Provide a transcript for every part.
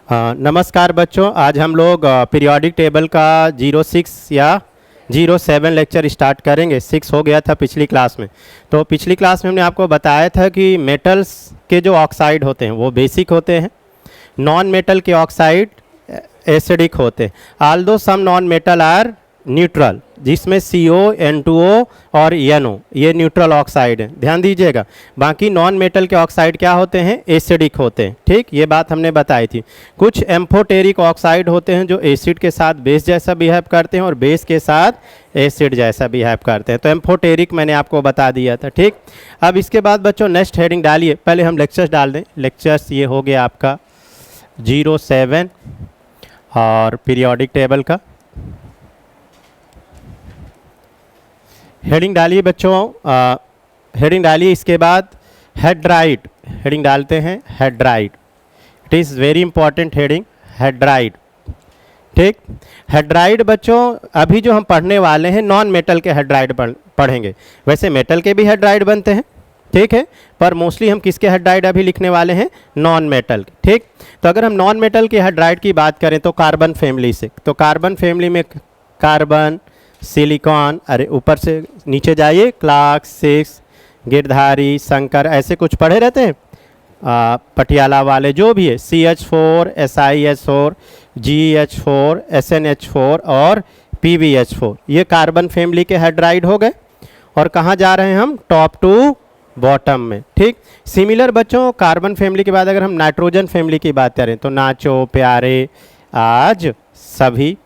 नमस्कार बच्चों, आज हम लोग पीरियोडिक टेबल का 06 या 07 लेक्चर स्टार्ट करेंगे। 6 हो गया था पिछली क्लास में। तो पिछली क्लास में हमने आपको बताया था कि मेटल्स के जो ऑक्साइड होते हैं वो बेसिक होते हैं, नॉन मेटल के ऑक्साइड एसिडिक होते हैं। Although some non metal are neutral, जिसमें CO, N2O और NO ये न्यूट्रल ऑक्साइड है, ध्यान दीजिएगा। बाकी नॉन मेटल के ऑक्साइड क्या होते हैं? एसिडिक होते हैं। ठीक, ये बात हमने बताई थी। कुछ एम्फोटेरिक ऑक्साइड होते हैं जो एसिड के साथ बेस जैसा बिहेव करते हैं और बेस के साथ एसिड जैसा बिहेव करते हैं। तो एम्फोटेरिक मैंने आपको बता दिया था। ठीक, अब इसके बाद बच्चों नेक्स्ट हेडिंग डालिए। पहले हम लेक्चर्स डाल दें। लेक्चर्स ये हो गया आपका 07 और पीरियोडिक टेबल का। हेडिंग डालिए बच्चों, हेडिंग डालिए। इसके बाद हेड्राइड हेडिंग डालते हैं। Hydride, it is very important heading, hydride. ठीक, हेड्राइड बच्चों अभी जो हम पढ़ने वाले हैं नॉन मेटल के हेड्राइड पढ़ेंगे। वैसे मेटल के भी हेड्राइड बनते हैं, ठीक है, पर मोस्टली हम किसके हेड्राइड अभी लिखने वाले हैं? नॉन मेटल के। ठीक, तो अगर हम नॉन मेटल के हेड्राइड की बात करें तो कार्बन फैमिली से, तो कार्बन फैमिली में कार्बन, सिलिकॉन, अरे ऊपर से नीचे जाइए, क्लार्क, 6, गिरधारी, शंकर, ऐसे कुछ पढ़े रहते हैं। पटियाला वाले जो भी है, CH4, SiH4, GH4, SnH4 और PbH4, ये कार्बन फैमिली के हेड्राइड हो गए। और कहाँ जा रहे हैं हम? टॉप टू बॉटम में। ठीक, सिमिलर बच्चों कार्बन फैमिली के बाद अगर हम नाइट्रोजन फैमिली की बात करें तो नाचो प्यारे आज सभी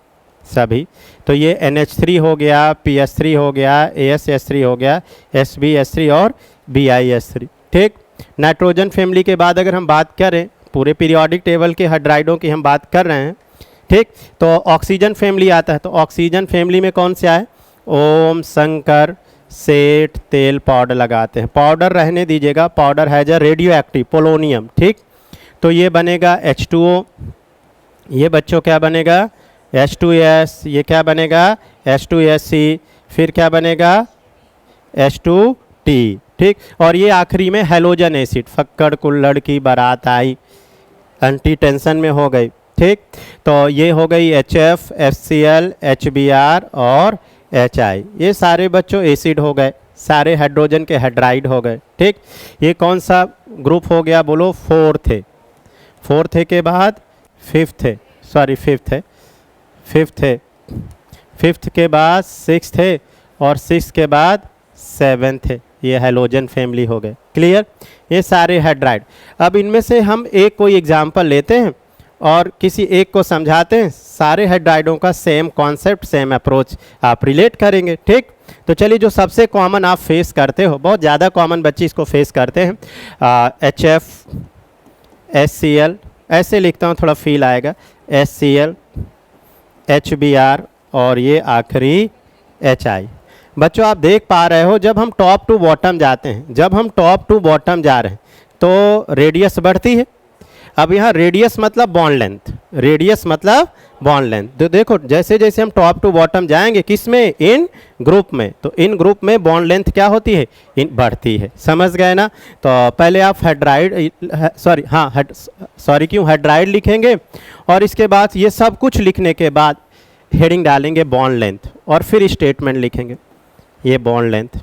सभी, तो ये NH3 हो गया, PS3 हो गया, ASH3 हो गया, SbH3 और BiH3। ठीक, नाइट्रोजन फैमिली के बाद अगर हम बात करें पूरे पीरियोडिक टेबल के हेड्राइडों की हम बात कर रहे हैं। ठीक, तो ऑक्सीजन फैमिली आता है। तो ऑक्सीजन फैमिली में कौन सा है? ओम, शंकर, सेठ, तेल, पाउडर लगाते हैं। पाउडर रहने दीजिएगा, powder has a radio active polonium. ठीक, तो ये बनेगा H2O, ये बच्चों क्या बनेगा? H2S, ये क्या बनेगा? H2SC, फिर क्या बनेगा? H2T। ठीक, और ये आखिरी में हेलोजन एसिड, फक्कड़ कुल्लड़ की बारात आई, एंटी टेंशन में हो गई। ठीक, तो ये हो गई HF, HCl, HBr और HI, ये सारे बच्चों एसिड हो गए, सारे हाइड्रोजन के हाइड्राइड हो गए। ठीक, ये कौन सा ग्रुप हो गया बोलो? फोर्थ है। फोर्थ है के बाद फिफ्थ है, सॉरी फिफ्थ है, फिफ्थ है, फिफ्थ के बाद सिक्स्थ है और सिक्स के बाद सेवेंथ है। ये हेलोजन फैमिली हो गए। क्लियर? ये सारे हेड्राइड। अब इनमें से हम एक कोई एग्जाम्पल लेते हैं और किसी एक को समझाते हैं। सारे हेड्राइडों का सेम कॉन्सेप्ट, सेम अप्रोच आप रिलेट करेंगे। ठीक, तो चलिए जो सबसे कॉमन आप फेस करते हो, बहुत ज़्यादा कॉमन बच्चे इसको फेस करते हैं, HF, HCl, ऐसे लिखता हूँ थोड़ा फील आएगा, HCl, HBr और ये आखिरी HI। बच्चों आप देख पा रहे हो जब हम टॉप टू बॉटम जाते हैं, जब हम टॉप टू बॉटम जा रहे हैं तो रेडियस बढ़ती है। अब यहाँ रेडियस मतलब बॉन्ड लेंथ, रेडियस मतलब बॉन्ड लेंथ। तो देखो जैसे जैसे हम टॉप टू बॉटम जाएंगे, किस में? इन ग्रुप में, तो इन ग्रुप में बॉन्ड लेंथ क्या होती है? इन बढ़ती है। समझ गए ना? तो पहले आप हेड्राइड, सॉरी हाँ सॉरी क्यों हेड्राइड लिखेंगे और इसके बाद ये सब कुछ लिखने के बाद हेडिंग डालेंगे बॉन्ड लेंथ और फिर स्टेटमेंट लिखेंगे। ये बॉन्ड लेंथ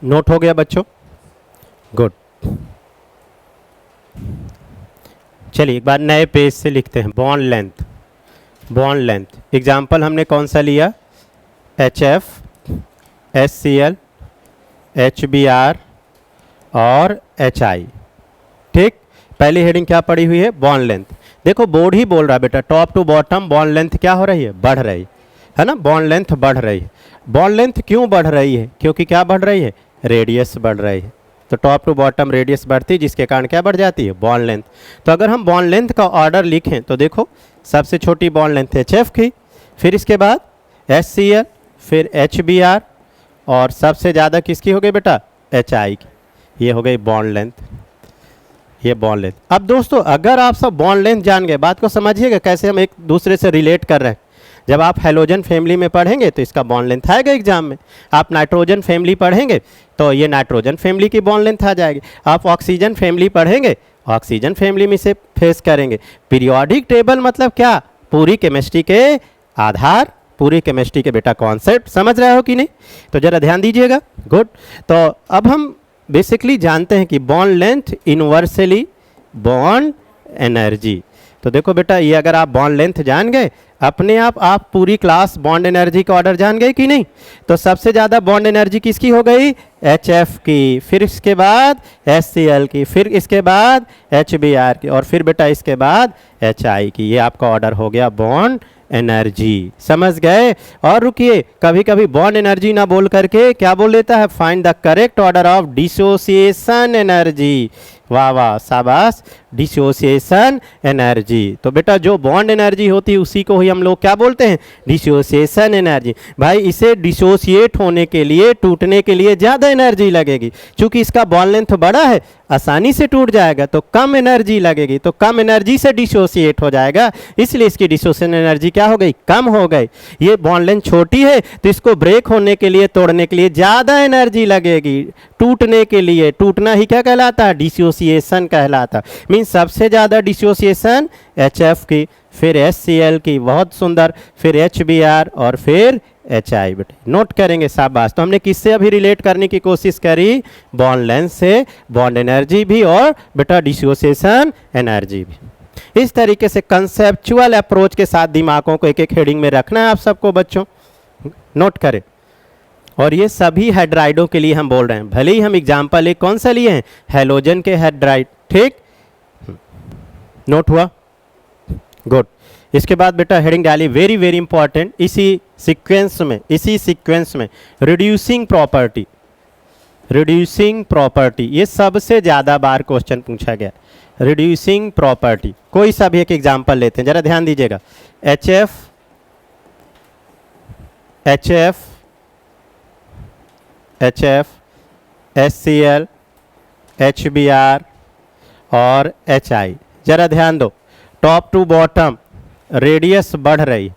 नोट हो गया बच्चों? गुड। चलिए एक बार नए पेज से लिखते हैं bond length. Bond length example हमने कौन सा लिया? HF, HCl, HBr और HI। ठीक, पहली हेडिंग क्या पड़ी हुई है? Bond length. देखो बोर्ड ही बोल रहा है बेटा, top to bottom bond length क्या हो रही है? बढ़ रही है ना, बॉन्ड लेंथ बढ़ रही है। बॉन्ड लेंथ क्यों बढ़ रही है? क्योंकि क्या बढ़ रही है? रेडियस बढ़ रही है। तो टॉप टू बॉटम रेडियस बढ़ती, जिसके कारण क्या बढ़ जाती है? Bond length. तो अगर हम बॉन्ड लेंथ का ऑर्डर लिखें तो देखो सबसे छोटी बॉन्ड लेंथ HF की, फिर इसके बाद HCl, फिर HBr और सबसे ज़्यादा किसकी हो गई बेटा? HI की। ये हो गई बॉन्ड लेंथ, ये बॉन्ड लेंथ। अब दोस्तों अगर आप सब बॉन्ड लेंथ जान गए, बात को समझिएगा कैसे हम एक दूसरे से रिलेट कर रहे हैं। जब आप हेलोजन फैमिली में पढ़ेंगे तो इसका बॉन्ड लेंथ आएगा एग्जाम में। आप नाइट्रोजन फैमिली पढ़ेंगे तो ये नाइट्रोजन फैमिली की बॉन्ड लेंथ आ जाएगी। आप ऑक्सीजन फैमिली पढ़ेंगे, ऑक्सीजन फैमिली में से फेस करेंगे। पीरियोडिक टेबल मतलब क्या? पूरी केमिस्ट्री के आधार, पूरी केमिस्ट्री के बेटा कॉन्सेप्ट समझ रहे हो कि नहीं? तो जरा ध्यान दीजिएगा। गुड। तो अब हम बेसिकली जानते हैं कि bond length inversely bond energy. तो देखो बेटा, ये अगर आप बॉन्ड लेंथ जान गए, अपने आप पूरी क्लास बॉन्ड एनर्जी का ऑर्डर जान गए कि नहीं? तो सबसे ज़्यादा बॉन्ड एनर्जी किसकी हो गई? HF की, फिर इसके बाद HCl की, फिर इसके बाद HBr की, और फिर बेटा इसके बाद HI की। ये आपका ऑर्डर हो गया बॉन्ड एनर्जी। समझ गए? और रुकिए, कभी कभी बॉन्ड एनर्जी ना बोल करके क्या बोल लेता है? Find the correct order of dissociation energy. वाह वाह, शाबाश, डिसोसिएशन एनर्जी। तो बेटा जो बॉन्ड एनर्जी होती है उसी को ही हम लोग क्या बोलते हैं? Dissociation energy. भाई इसे डिसोसिएट होने के लिए, टूटने के लिए ज़्यादा एनर्जी लगेगी। चूंकि इसका बॉन्ड लेंथ बड़ा है, आसानी से टूट जाएगा, तो कम एनर्जी लगेगी, तो कम एनर्जी से डिसोसिएट हो जाएगा, इसलिए इसकी डिसोसिएशन एनर्जी क्या हो गई? कम हो गई। ये बॉन्ड लेंथ छोटी है तो इसको ब्रेक होने के लिए, तोड़ने के लिए ज़्यादा एनर्जी लगेगी। टूटने के लिए, टूटना ही क्या कहलाता है? डिसोसिएशन कहलाता। मीन्स सबसे ज़्यादा डिसोसिएशन HF की, फिर HCl की, बहुत सुंदर, फिर HBr और फिर HI। बेटे नोट करेंगे, शाबाश। तो हमने किससे अभी रिलेट करने की कोशिश करी? बॉन्ड लेंथ से बॉन्ड एनर्जी भी और बेटा डिसोसिएशन एनर्जी भी। इस तरीके से कंसेप्चुअल अप्रोच के साथ दिमागों को एक एक हेडिंग में रखना है आप सबको बच्चों, नोट करें। और ये सभी हाइड्राइडों के लिए हम बोल रहे हैं, भले ही हम एग्जाम्पल एक कौन सा लिए हैं? हेलोजन के हाइड्राइड। ठीक, नोट हुआ? गुड। इसके बाद बेटा हेडिंग डाली, वेरी वेरी इंपॉर्टेंट, इसी सीक्वेंस में रिड्यूसिंग प्रॉपर्टी। रिड्यूसिंग प्रॉपर्टी ये सबसे ज़्यादा बार क्वेश्चन पूछा गया। रिड्यूसिंग प्रॉपर्टी, कोई सा भी एक एग्जाम्पल लेते हैं, जरा ध्यान दीजिएगा। HF, HCl, HBr और HI। जरा ध्यान दो, टॉप टू बॉटम रेडियस बढ़ रही,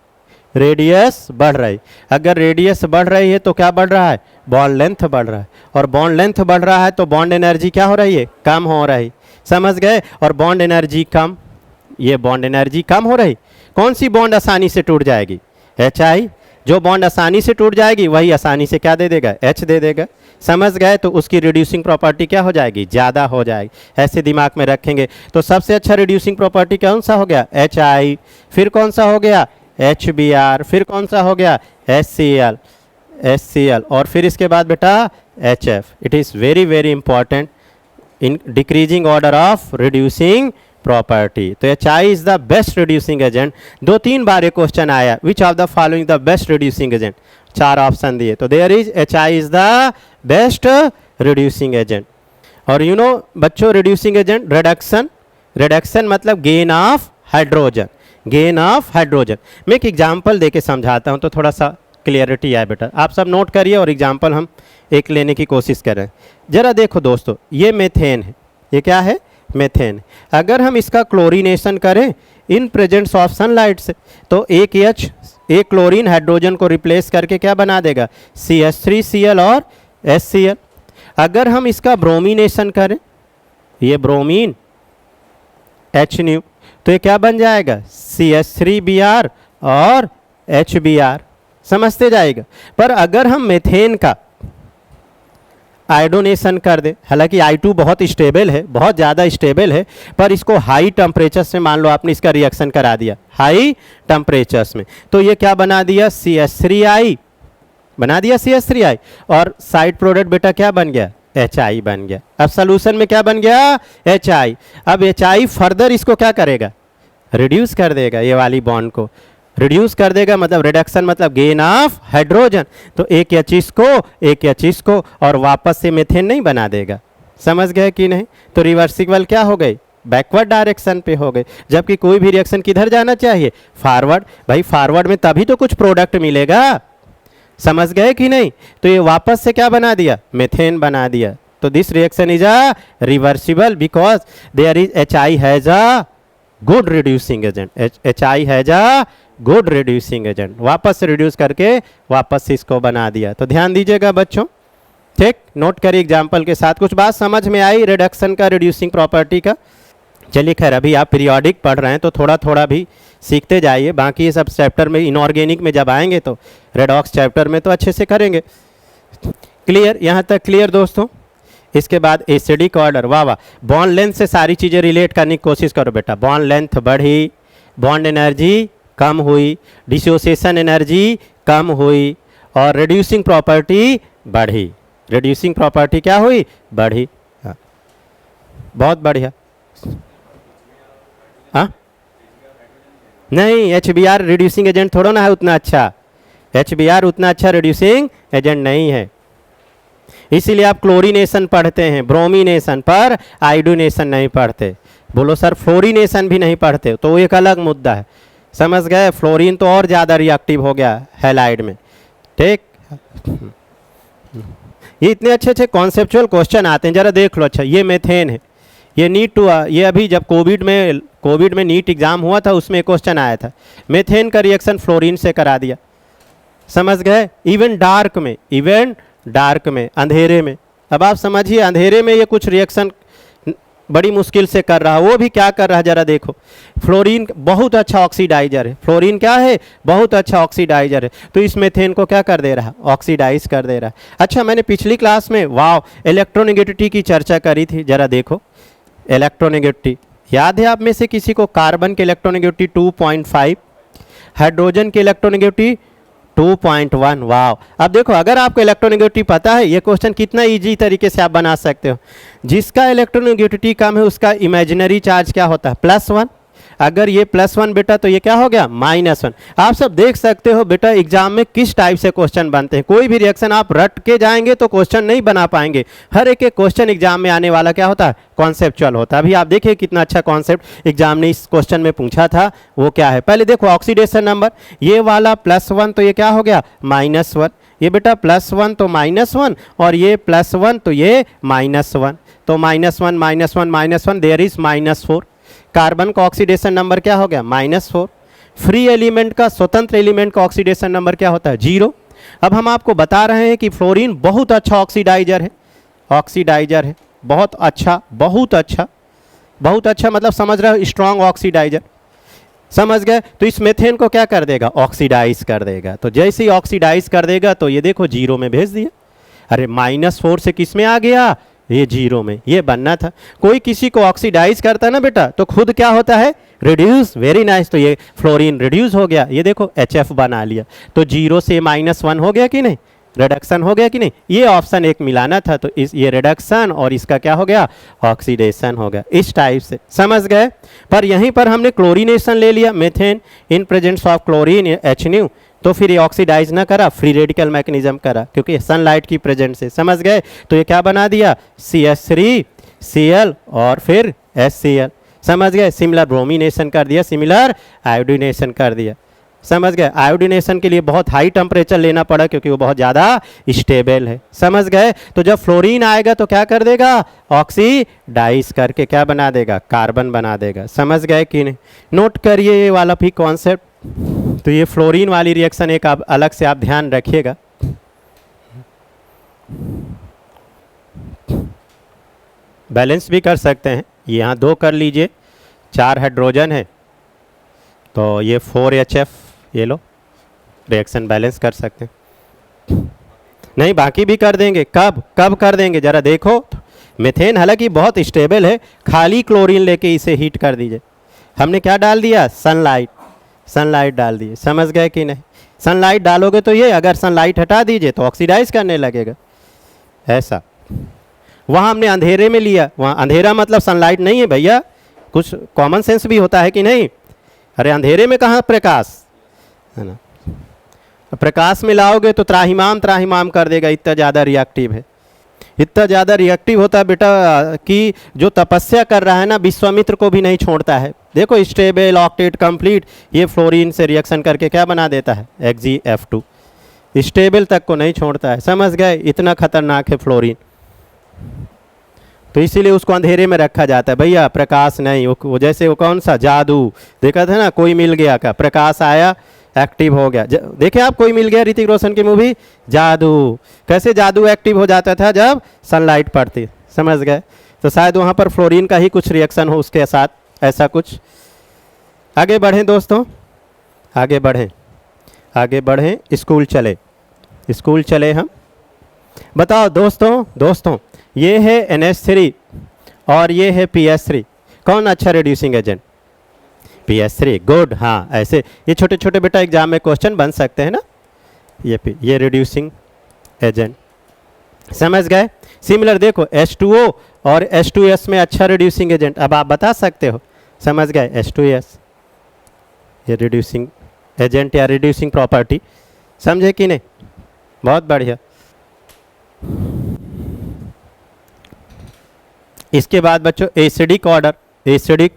रेडियस बढ़ रही। अगर रेडियस बढ़ रही है तो क्या बढ़ रहा है? बॉन्ड लेंथ बढ़ रहा है। और बॉन्ड लेंथ बढ़ रहा है तो बॉन्ड एनर्जी क्या हो रही है? कम हो रही। समझ गए? और बॉन्ड एनर्जी कम, ये बॉन्ड एनर्जी कम हो रही। कौन सी बॉन्ड आसानी से टूट जाएगी? HI। जो बॉन्ड आसानी से टूट जाएगी वही आसानी से क्या दे देगा? H दे देगा। समझ गए? तो उसकी रिड्यूसिंग प्रॉपर्टी क्या हो जाएगी? ज़्यादा हो जाएगी। ऐसे दिमाग में रखेंगे। तो सबसे अच्छा रिड्यूसिंग प्रॉपर्टी कौन सा हो गया? HI। फिर कौन सा हो गया? HBr। फिर कौन सा हो गया? HCl। और फिर इसके बाद बेटा HF। It is very very important in decreasing order of reducing property. तो HI is the best reducing agent. 2-3 बार ये क्वेश्चन आया, which of the following the best reducing agent? 4 option दिए, तो there is HI is the best reducing agent. और you know बच्चों, reducing agent reduction मतलब gain of hydrogen, gain of hydrogen. मैं एक एग्जाम्पल देके समझाता हूँ तो थोड़ा सा क्लियरिटी आए बेटा। आप सब नोट करिए और एग्जाम्पल हम एक लेने की कोशिश करें। जरा देखो दोस्तों, ये मेथेन है। ये क्या है? मेथेन। अगर हम इसका क्लोरीनेशन करें इन प्रेजेंस ऑफ सनलाइट से, तो एक एक क्लोरीन हाइड्रोजन को रिप्लेस करके क्या बना देगा? CH3Cl और HCl। अगर हम इसका ब्रोमिनेशन करें, ये ब्रोमीन HNu, तो ये क्या बन जाएगा? CH3Br और HBr। समझते जाएगा। पर अगर हम मेथेन का आयोडोनेशन कर दे, हालांकि I2 बहुत स्टेबल है, बहुत ज़्यादा स्टेबल है, पर इसको हाई टेम्परेचर से मान लो आपने इसका रिएक्शन करा दिया हाई टेम्परेचर्स में, तो ये क्या बना दिया? CH3I बना दिया, CH3I। और साइड प्रोडक्ट बेटा क्या बन गया? HI बन गया। अब सोल्यूशन में क्या बन गया? HI। अब HI फर्दर इसको क्या करेगा? रिड्यूस कर देगा, ये वाली बॉन्ड को रिड्यूस कर देगा। मतलब रिडक्शन मतलब गेन ऑफ हाइड्रोजन। तो एक H इसको, एक H इसको, और वापस से मेथेन नहीं बना देगा। समझ गए कि नहीं? तो रिवर्सिबल क्या हो गई? बैकवर्ड डायरेक्शन पे हो गए। जबकि कोई भी रिएक्शन किधर जाना चाहिए? फॉरवर्ड। भाई फॉरवर्ड में तभी तो कुछ प्रोडक्ट मिलेगा। समझ गए कि नहीं? तो ये वापस से क्या बना दिया? मेथेन बना दिया। तो this reaction is a reversible because there is HI has a good reducing agent, HI has a good reducing agent, वापस रिड्यूस करके वापस इसको बना दिया। तो ध्यान दीजिएगा बच्चों, ठीक, नोट करिए एग्जाम्पल के साथ। कुछ बात समझ में आई रिडक्शन का, रिड्यूसिंग प्रॉपर्टी का? चलिए खैर, अभी आप पीरियोडिक पढ़ रहे हैं तो थोड़ा थोड़ा भी सीखते जाइए, बाकी ये सब चैप्टर में इनऑर्गेनिक में जब आएंगे तो रेडॉक्स चैप्टर में तो अच्छे से करेंगे। क्लियर, यहाँ तक क्लियर दोस्तों? इसके बाद एसिडिक ऑर्डर, वाह वाह, बॉन्ड लेंथ से सारी चीज़ें रिलेट करने की कोशिश करो बेटा। बॉन्ड लेंथ बढ़ी, बॉन्ड एनर्जी कम हुई, डिसोसिएशन एनर्जी कम हुई, और रिड्यूसिंग प्रॉपर्टी बढ़ी। रिड्यूसिंग प्रॉपर्टी क्या हुई? बढ़ी। हाँ, बहुत बढ़िया। हाँ नहीं, HBr रिड्यूसिंग एजेंट थोड़ा ना है उतना अच्छा, HBr उतना अच्छा रिड्यूसिंग एजेंट नहीं है। इसीलिए आप क्लोरीनेशन पढ़ते हैं, ब्रोमीनेशन, पर आयोडीनेशन नहीं पढ़ते। बोलो सर फ्लोरीनेशन भी नहीं पढ़ते, तो वो एक अलग मुद्दा है, समझ गए? फ्लोरीन तो और ज़्यादा रिएक्टिव हो गया हैलाइड में, ठीक। ये इतने अच्छे अच्छे कॉन्सेप्चुअल क्वेश्चन आते हैं, जरा देख लो। अच्छा, ये मेथेन है, ये नीट टू, ये अभी जब कोविड में नीट एग्ज़ाम हुआ था उसमें क्वेश्चन आया था, मेथेन का रिएक्शन फ्लोरीन से करा दिया, समझ गए? इवन डार्क में, अंधेरे में। अब आप समझिए, अंधेरे में ये कुछ रिएक्शन बड़ी मुश्किल से कर रहा है, वो भी क्या कर रहा है जरा देखो। फ्लोरीन बहुत अच्छा ऑक्सीडाइजर है, फ्लोरीन क्या है? बहुत अच्छा ऑक्सीडाइजर है, तो इस मेथेन को क्या कर दे रहा है? ऑक्सीडाइज कर दे रहा है। अच्छा, मैंने पिछली क्लास में वाव इलेक्ट्रोनेगेटिविटी की चर्चा करी थी, जरा देखो। इलेक्ट्रोनेगेटिविटी याद है आप में से किसी को? कार्बन के इलेक्ट्रोनेगेटिविटी 2.5, हाइड्रोजन के इलेक्ट्रोनेगेटिविटी 2.1। वाव, अब देखो, अगर आपको इलेक्ट्रोनेगेटिविटी पता है, ये क्वेश्चन कितना इजी तरीके से आप बना सकते हो। जिसका इलेक्ट्रोनेगेटिविटी कम है उसका इमेजिनरी चार्ज क्या होता है? +1। अगर ये +1 बेटा, तो ये क्या हो गया? -1। आप सब देख सकते हो बेटा एग्जाम में किस टाइप से क्वेश्चन बनते हैं। कोई भी रिएक्शन आप रट के जाएंगे तो क्वेश्चन नहीं बना पाएंगे। हर एक क्वेश्चन एग्जाम में आने वाला क्या होता है? कॉन्सेप्चुअल होता है। अभी आप देखिए कितना अच्छा कॉन्सेप्ट एग्जाम ने इस क्वेश्चन में पूछा था, वो क्या है? पहले देखो ऑक्सीडेशन नंबर, ये वाला +1 तो ये क्या हो गया? -1। ये बेटा +1 तो -1, और ये +1 तो ये -1, तो -1 देयर इज -4। कार्बन का ऑक्सीडेशन नंबर क्या हो गया? -4। फ्री एलिमेंट का, स्वतंत्र एलिमेंट का ऑक्सीडेशन नंबर क्या होता है? 0। अब हम आपको बता रहे हैं कि फ्लोरीन बहुत अच्छा ऑक्सीडाइजर है, बहुत अच्छा मतलब समझ रहे हो, स्ट्रॉन्ग ऑक्सीडाइजर, समझ गए? तो इस मेथेन को क्या कर देगा? ऑक्सीडाइज कर देगा। तो जैसे ही ऑक्सीडाइज कर देगा तो ये देखो 0 में भेज दिया। अरे -4 से किस में आ गया? ये 0 में। ये बनना था। कोई किसी को ऑक्सीडाइज करता है ना बेटा, तो खुद क्या होता है? रिड्यूस। Very nice. तो ये फ्लोरीन रिड्यूस हो गया, ये देखो HF बना लिया, तो 0 से -1 हो गया कि नहीं? रिडक्शन हो गया कि नहीं? ये ऑप्शन एक मिलाना था, तो ये रिडक्शन और इसका क्या हो गया? ऑक्सीडेशन हो गया। इस टाइप से समझ गए? पर यहीं पर हमने क्लोरीनेशन ले लिया, methane in presence of chlorine HNu, तो फिर ये ऑक्सीडाइज ना करा, फ्री रेडिकल मैकेनिज्म करा, क्योंकि सनलाइट की प्रेजेंस से, समझ गए? तो ये क्या बना दिया? CH3Cl और फिर HCl, समझ गए? सिमिलर ब्रोमीनेशन कर दिया, सिमिलर आयोडीनेशन कर दिया, समझ गए? आयोडीनेशन के लिए बहुत हाई टेम्परेचर लेना पड़ा क्योंकि वो बहुत ज़्यादा स्टेबल है, समझ गए? तो जब फ्लोरीन आएगा तो क्या कर देगा? ऑक्सीडाइज करके क्या बना देगा? कार्बन बना देगा, समझ गए कि नहीं? नोट करिए ये वाला भी कॉन्सेप्ट। तो ये फ्लोरीन वाली रिएक्शन एक आप अलग से आप ध्यान रखिएगा। बैलेंस भी कर सकते हैं, यहाँ 2 कर लीजिए, 4 हाइड्रोजन है तो ये 4HF, ये लो, रिएक्शन बैलेंस कर सकते हैं। नहीं, बाकी भी कर देंगे। कब कर देंगे जरा देखो। मेथेन हालांकि बहुत स्टेबल है, खाली क्लोरीन लेके इसे हीट कर दीजिए। हमने क्या डाल दिया? सनलाइट डाल दिए, समझ गए कि नहीं? सनलाइट डालोगे तो ये, अगर सनलाइट हटा दीजिए तो ऑक्सीडाइज करने लगेगा, ऐसा। वहाँ हमने अंधेरे में लिया, वहाँ अंधेरा मतलब सनलाइट नहीं है भैया, कुछ कॉमन सेंस भी होता है कि नहीं? अरे अंधेरे में कहाँ प्रकाश है ना? प्रकाश में लाओगे तो त्राहिमाम कर देगा, इतना ज़्यादा रिएक्टिव है, इतना ज़्यादा रिएक्टिव होता है बेटा कि जो तपस्या कर रहा है ना, विश्वामित्र को भी नहीं छोड़ता है। देखो स्टेबल, ऑक्टेट, कंप्लीट, ये फ्लोरीन से रिएक्शन करके क्या बना देता है? XgF2। स्टेबल तक को नहीं छोड़ता है, समझ गए? इतना खतरनाक है फ्लोरीन। तो इसीलिए उसको अंधेरे में रखा जाता है भैया, प्रकाश नहीं। वो जैसे वो कौन सा जादू देखा था ना, कोई मिल गया का, प्रकाश आया एक्टिव हो गया। देखे आप कोई मिल गया, ऋतिक रोशन की मूवी जादू, कैसे जादू एक्टिव हो जाता था जब सनलाइट पड़ती, समझ गए। तो शायद वहाँ पर फ्लोरीन का ही कुछ रिएक्शन हो उसके साथ, ऐसा कुछ। आगे बढ़ें दोस्तों, आगे बढ़ें, आगे बढ़ें, स्कूल चले हम। बताओ दोस्तों ये है NH3 और ये है PS3, कौन अच्छा रिड्यूसिंग एजेंट? PS3, good. हाँ, ऐसे ये छोटे छोटे बेटा एग्जाम में क्वेश्चन बन सकते हैं ना, ये रिड्यूसिंग एजेंट, समझ गए। सिमिलर देखो H2O और H2S में अच्छा रिड्यूसिंग एजेंट, अब आप बता सकते हो, समझ गए। H2S ये रिड्यूसिंग एजेंट या रिड्यूसिंग प्रॉपर्टी, समझे कि नहीं? बहुत बढ़िया। इसके बाद बच्चों acidic order, acidic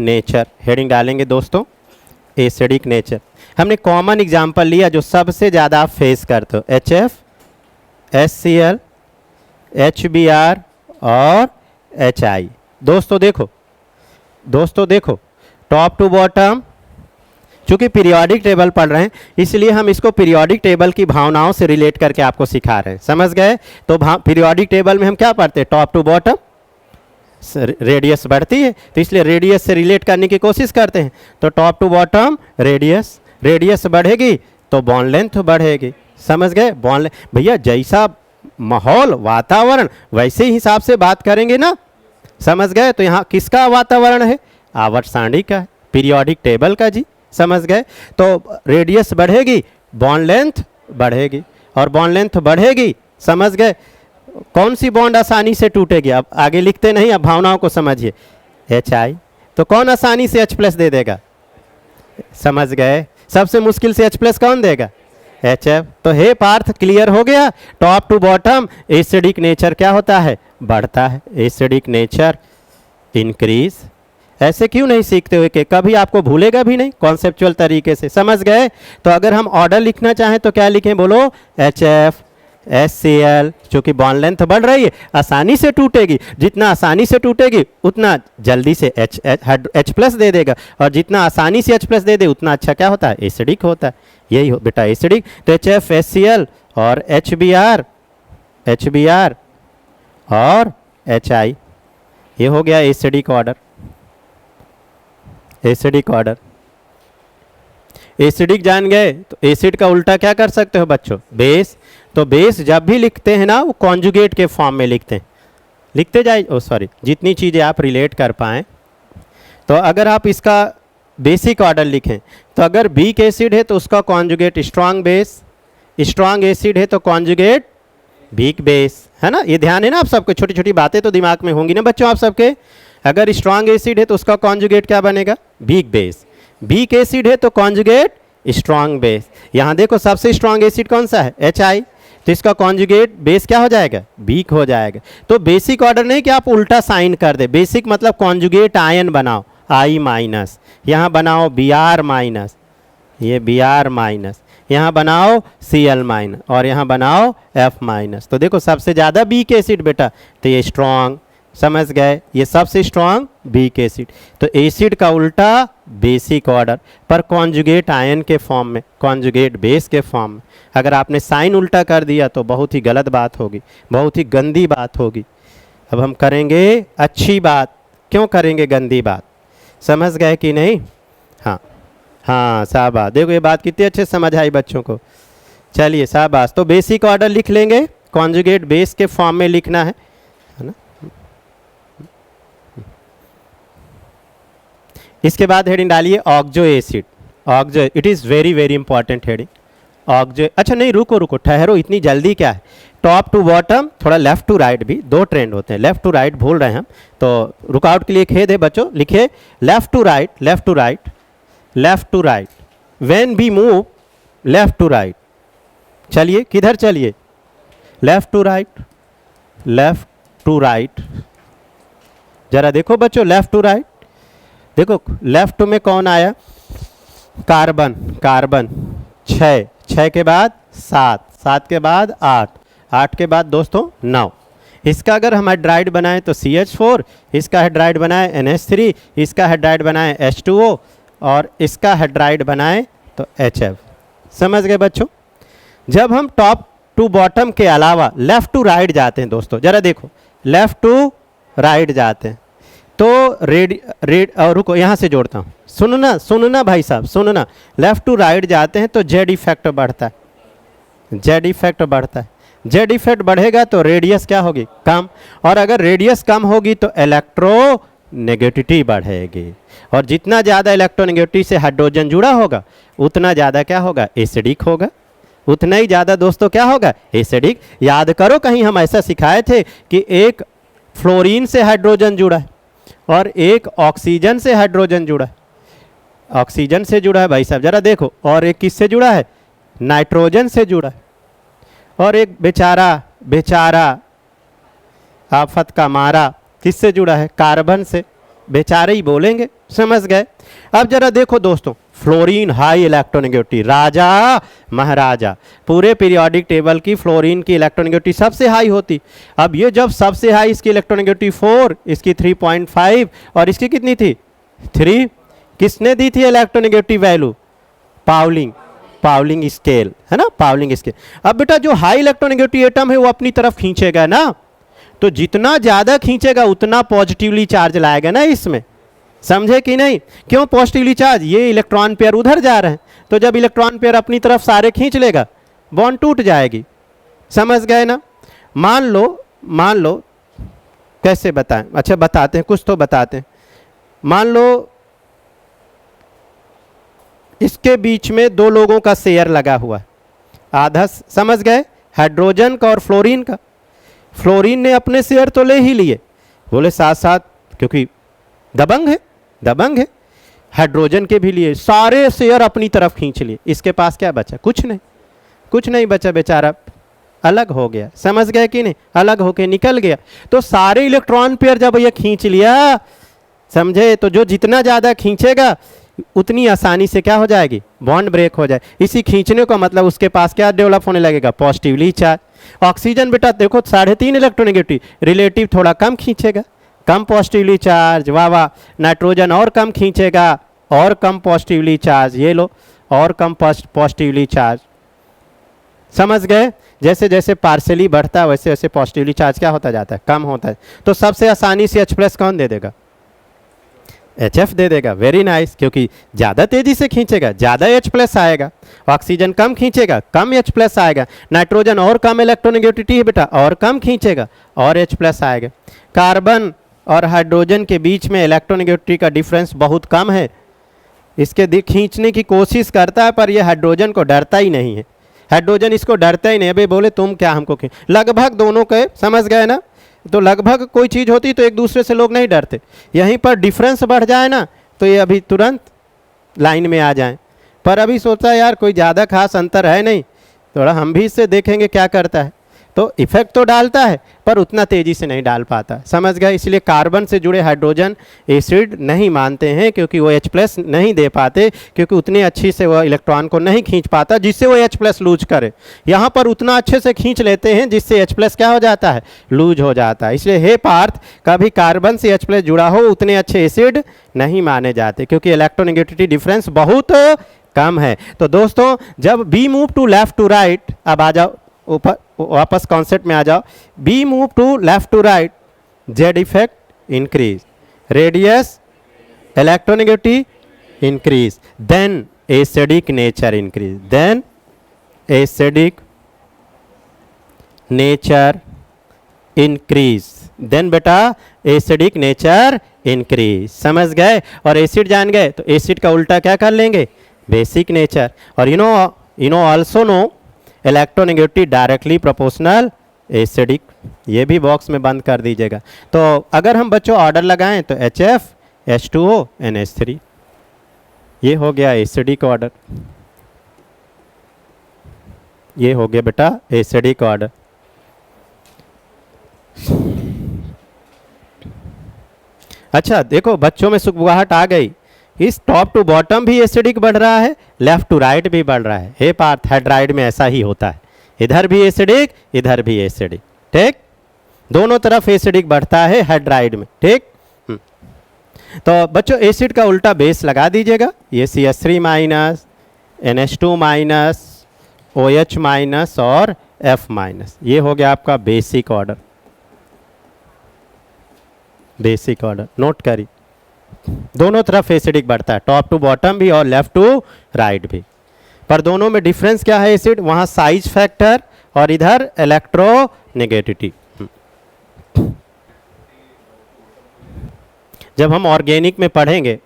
nature heading डालेंगे दोस्तों, एसिडिक नेचर। हमने कॉमन एग्जाम्पल लिया जो सबसे ज़्यादा आप फेस करते हो, HF, HCl, HBr और HI। दोस्तों देखो टॉप टू बॉटम, चूंकि पीरियोडिक टेबल पढ़ रहे हैं इसलिए हम इसको पीरियोडिक टेबल की भावनाओं से रिलेट करके आपको सिखा रहे हैं, समझ गए। तो पीरियोडिक टेबल में हम क्या पढ़ते हैं, टॉप टू बॉटम, रेडियस बढ़ती है तो इसलिए रेडियस से रिलेट करने की कोशिश करते हैं। तो टॉप टू बॉटम रेडियस बढ़ेगी तो बॉन्ड लेंथ बढ़ेगी, समझ गए। बॉन्ड लेंथ भैया जैसा माहौल वातावरण वैसे ही हिसाब से बात करेंगे ना, समझ गए। तो यहाँ किसका वातावरण है, आवर्त सारणी का, पीरियोडिक टेबल का जी, समझ गए। तो रेडियस बढ़ेगी बॉन्ड लेंथ बढ़ेगी, और बॉन्ड लेंथ बढ़ेगी, समझ गए। कौन सी बॉन्ड आसानी से टूटेगी, अब आगे लिखते नहीं, अब भावनाओं को समझिए। HI, तो कौन आसानी से H+ दे देगा, समझ गए। सबसे मुश्किल से H+ कौन देगा, HF। तो हे पार्थ क्लियर हो गया, top to bottom acidic nature क्या होता है, बढ़ता है, एसिडिक नेचर इंक्रीज। ऐसे क्यों नहीं सीखते हुए कि कभी आपको भूलेगा भी नहीं कॉन्सेप्चुअल तरीके से, समझ गए। तो अगर हम ऑर्डर लिखना चाहें तो क्या लिखें, बोलो HF, HCl, चूँकि बॉन्ड लेंथ बढ़ रही है आसानी से टूटेगी, जितना आसानी से टूटेगी उतना जल्दी से H+ दे देगा, और जितना आसानी से H+ दे दे उतना अच्छा क्या होता है, एसिडिक होता है। यही हो बेटा एसिडिक। तो HF, HCl और HBr और HI, ये हो गया एसिडिक ऑर्डर। एसिडिक जान गए, तो एसिड का उल्टा क्या कर सकते हो बच्चों, बेस। तो बेस जब भी लिखते हैं ना वो कॉन्जुगेट के फॉर्म में लिखते हैं, लिखते जाए, जितनी चीज़ें आप रिलेट कर पाएँ। तो अगर आप इसका बेसिक ऑर्डर लिखें तो अगर वीक एसिड है तो उसका conjugate strong base, strong acid है तो कॉन्जुगेट वीक बेस, है ना। ये ध्यान है ना आप सबको, छोटी छोटी बातें तो दिमाग में होंगी ना बच्चों आप सबके। अगर स्ट्रांग एसिड है तो उसका कॉन्जुगेट क्या बनेगा, वीक बेस। वीक एसिड है तो कॉन्जुगेट स्ट्रांग बेस। यहाँ देखो सबसे स्ट्रांग एसिड कौन सा है, HI, तो इसका कॉन्जुगेट बेस क्या हो जाएगा, वीक हो जाएगा। तो बेसिक ऑर्डर नहीं कि आप उल्टा साइन कर दे, बेसिक मतलब कॉन्जुगेट आयन बनाओ, I-, यहाँ बनाओ Br-, ये Br-, यहाँ बनाओ Cl-, और यहाँ बनाओ F-। तो देखो सबसे ज़्यादा वीक एसिड बेटा, तो ये स्ट्रॉन्ग, समझ गए, ये सबसे स्ट्रॉन्ग वीक एसिड। तो एसिड का उल्टा बेसिक ऑर्डर पर कॉन्जुगेट आयन के फॉर्म में, कॉन्जुगेट बेस के फॉर्म में। अगर आपने साइन उल्टा कर दिया तो बहुत ही गलत बात होगी, बहुत ही गंदी बात होगी। अब हम करेंगे अच्छी बात, क्यों करेंगे गंदी बात, समझ गए कि नहीं। हाँ शाबाश, देखो ये बात कितनी अच्छे समझ आई बच्चों को। चलिए शाबाश, तो बेसिक ऑर्डर लिख लेंगे, कॉन्जुगेट बेस के फॉर्म में लिखना है ना। इसके बाद हेडिंग डालिए oxo acid, oxo, it is very very important heading, oxo. अच्छा नहीं, रुको ठहरो, इतनी जल्दी क्या है। टॉप टू बॉटम, थोड़ा लेफ्ट टू राइट भी, दो ट्रेंड होते हैं, लेफ्ट टू राइट भूल रहे हैं हम, तो रुकआउट के लिए खेद है बच्चों, लिखिए left to right, left to right, left to right, when we move left to right. चलिए किधर चलिए, left to right, left to right. जरा देखो बच्चों लेफ्ट टू राइट, देखो लेफ्ट में कौन आया, कार्बन, कार्बन 6, 6 के बाद 7, 7 के बाद 8, 8 के बाद दोस्तों 9। इसका अगर हम हाइड्राइड बनाएं तो CH4, इसका हाइड्राइड बनाएं NH3, इसका हाइड्राइड बनाएं H2O और इसका हाइड्राइड बनाएं तो HF। समझ गए बच्चों? जब हम टॉप टू बॉटम के अलावा लेफ्ट टू राइट जाते हैं दोस्तों, जरा देखो लेफ्ट टू राइट जाते हैं तो और रुको यहाँ से जोड़ता हूँ, सुनना भाई साहब सुनना। लेफ्ट टू राइट जाते हैं तो जेड इफेक्ट बढ़ता है, जेड इफेक्ट बढ़ता है। जेड इफेक्ट बढ़ेगा तो रेडियस क्या होगी? कम, और अगर रेडियस कम होगी तो इलेक्ट्रोनेगेटिविटी बढ़ेगी, और जितना ज़्यादा इलेक्ट्रोनेगेटिविटी से हाइड्रोजन जुड़ा होगा उतना ज़्यादा क्या होगा? एसिडिक होगा, उतना ही ज़्यादा दोस्तों क्या होगा? एसिडिक। याद करो कहीं हम ऐसा सिखाए थे कि एक फ्लोरीन से हाइड्रोजन जुड़ा है और एक ऑक्सीजन से हाइड्रोजन जुड़ा है, ऑक्सीजन से जुड़ा है भाई साहब जरा देखो, और एक किससे जुड़ा है? नाइट्रोजन से जुड़ा है, और एक बेचारा आफत का मारा किससे जुड़ा है? कार्बन से। बेचारे ही बोलेंगे, समझ गए? अब जरा देखो दोस्तों, फ्लोरीन हाई इलेक्ट्रोनेगेटिविटी, राजा महाराजा, पूरे पीरियोडिक टेबल की फ्लोरीन की इलेक्ट्रोनेगेटिविटी सबसे हाई होती। अब ये जब सबसे हाई, इसकी इलेक्ट्रोनेगेटिविटी 4, इसकी 3.5 और इसकी कितनी थी? 3। किसने दी थी इलेक्ट्रोनेगेटिव वैल्यू? पाउलिंग स्केल, है ना, पाउलिंग स्केल। अब बेटा जो हाई इलेक्ट्रोनेगेटिव एटम है वो अपनी तरफ खींचेगा ना, तो जितना ज़्यादा खींचेगा उतना पॉजिटिवली चार्ज लाएगा ना इसमें, समझे कि नहीं? क्यों पॉजिटिवली चार्ज? ये इलेक्ट्रॉन पेयर उधर जा रहे हैं, तो जब इलेक्ट्रॉन पेयर अपनी तरफ सारे खींच लेगा बॉन्ड टूट जाएगी। समझ गए ना? मान लो कैसे बताएं? अच्छा बताते हैं, कुछ तो बताते हैं। मान लो इसके बीच में दो लोगों का शेयर लगा हुआ है, आधा, समझ गए? हाइड्रोजन का और फ्लोरीन का। फ्लोरीन ने अपने शेयर तो ले ही लिए, बोले साथ साथ, क्योंकि दबंग है, हाइड्रोजन के भी लिए, सारे शेयर अपनी तरफ खींच लिए। इसके पास क्या बचा? कुछ नहीं बचा, बेचारा अलग हो गया। समझ गए कि नहीं? अलग होके निकल गया। तो सारे इलेक्ट्रॉन पेयर जब ये खींच लिया, समझे, तो जो जितना ज़्यादा खींचेगा उतनी आसानी से क्या हो जाएगी? बॉन्ड ब्रेक हो जाए। इसी खींचने का मतलब उसके पास क्या डेवलप होने लगेगा? Positively charge. ऑक्सीजन बेटा देखो 3.5 इलेक्ट्रोनेगेटिव, रिलेटिव थोड़ा कम खींचेगा, कम पॉजिटिवली चार्ज। वाह। नाइट्रोजन और कम खींचेगा और कम पॉजिटिवली चार्ज, ये लो, और कम पॉजिटिवली चार्ज। समझ गए? जैसे जैसे पार्शियली बढ़ता है वैसे वैसे पॉजिटिवली चार्ज क्या होता जाता है? कम होता है। तो सबसे आसानी से H+ कौन दे देगा? HF दे देगा। वेरी नाइस, क्योंकि ज़्यादा तेजी से खींचेगा ज़्यादा H+ आएगा, ऑक्सीजन कम खींचेगा कम H+ आएगा, नाइट्रोजन और कम इलेक्ट्रोनेगेटिविटी है बेटा, और कम खींचेगा और H+ आएगा। कार्बन और हाइड्रोजन के बीच में इलेक्ट्रोनेगेटिविटी का डिफरेंस बहुत कम है, इसके खींचने की कोशिश करता है पर यह हाइड्रोजन को डरता ही नहीं है, हाइड्रोजन इसको डरता ही नहीं। अबे बोले तुम क्या हमको खींच, लगभग दोनों के, समझ गए ना? तो लगभग कोई चीज़ होती तो एक दूसरे से लोग नहीं डरते, यहीं पर डिफरेंस बढ़ जाए ना तो ये अभी तुरंत लाइन में आ जाएं। पर अभी सोचा यार कोई ज़्यादा खास अंतर है नहीं, थोड़ा हम भी इससे देखेंगे क्या करता है। तो इफेक्ट तो डालता है पर उतना तेज़ी से नहीं डाल पाता, समझ गए? इसलिए कार्बन से जुड़े हाइड्रोजन एसिड नहीं मानते हैं, क्योंकि वो H+ नहीं दे पाते, क्योंकि उतनी अच्छी से वो इलेक्ट्रॉन को नहीं खींच पाता जिससे वो H+ लूज करे। यहाँ पर उतना अच्छे से खींच लेते हैं जिससे H+ क्या हो जाता है? लूज हो जाता है। इसलिए हे पार्थ, कभी कार्बन से H+ जुड़ा हो उतने अच्छे एसिड नहीं माने जाते, क्योंकि इलेक्ट्रोनेगेटिविटी डिफरेंस बहुत कम है। तो दोस्तों जब we move to left to right, अब आ जाओ ऊपर, वापस कॉन्सेप्ट में आ जाओ। We move to left to right, Z effect increase, radius electronegativity increase, then acidic nature increase, then acidic nature increase, then बेटा एसिडिक नेचर इंक्रीज। समझ गए? और एसिड जान गए तो एसिड का उल्टा क्या कर लेंगे? Basic nature. और you know also know electronegativity directly proportional acidic, ये भी बॉक्स में बंद कर दीजिएगा। तो अगर हम बच्चों ऑर्डर लगाएं तो HF, H2O, NH3, ये हो गया एसिडिक ऑर्डर, ये हो गया बेटा एसिडिक ऑर्डर। अच्छा देखो बच्चों में सुगबुगाहट आ गई, इस टॉप टू बॉटम भी एसिडिक बढ़ रहा है, लेफ्ट टू राइट भी बढ़ रहा है। हे पार्थ, हाइड्राइड में ऐसा ही होता है, इधर भी एसिडिक, इधर भी एसिडिक, ठीक, दोनों तरफ एसिडिक बढ़ता है हाइड्राइड में, ठीक। तो बच्चों एसिड का उल्टा बेस लगा दीजिएगा, ये CH3 minus, NH2 minus, OH minus और F माइनस, ये हो गया आपका basic order, basic order note करिए। दोनों तरफ एसिडिक बढ़ता है, टॉप टू बॉटम भी और लेफ्ट टू राइट भी, पर दोनों में डिफरेंस क्या है एसिड, वहाँ साइज फैक्टर और इधर इलेक्ट्रोनेगेटिविटी। जब हम ऑर्गेनिक में पढ़ेंगे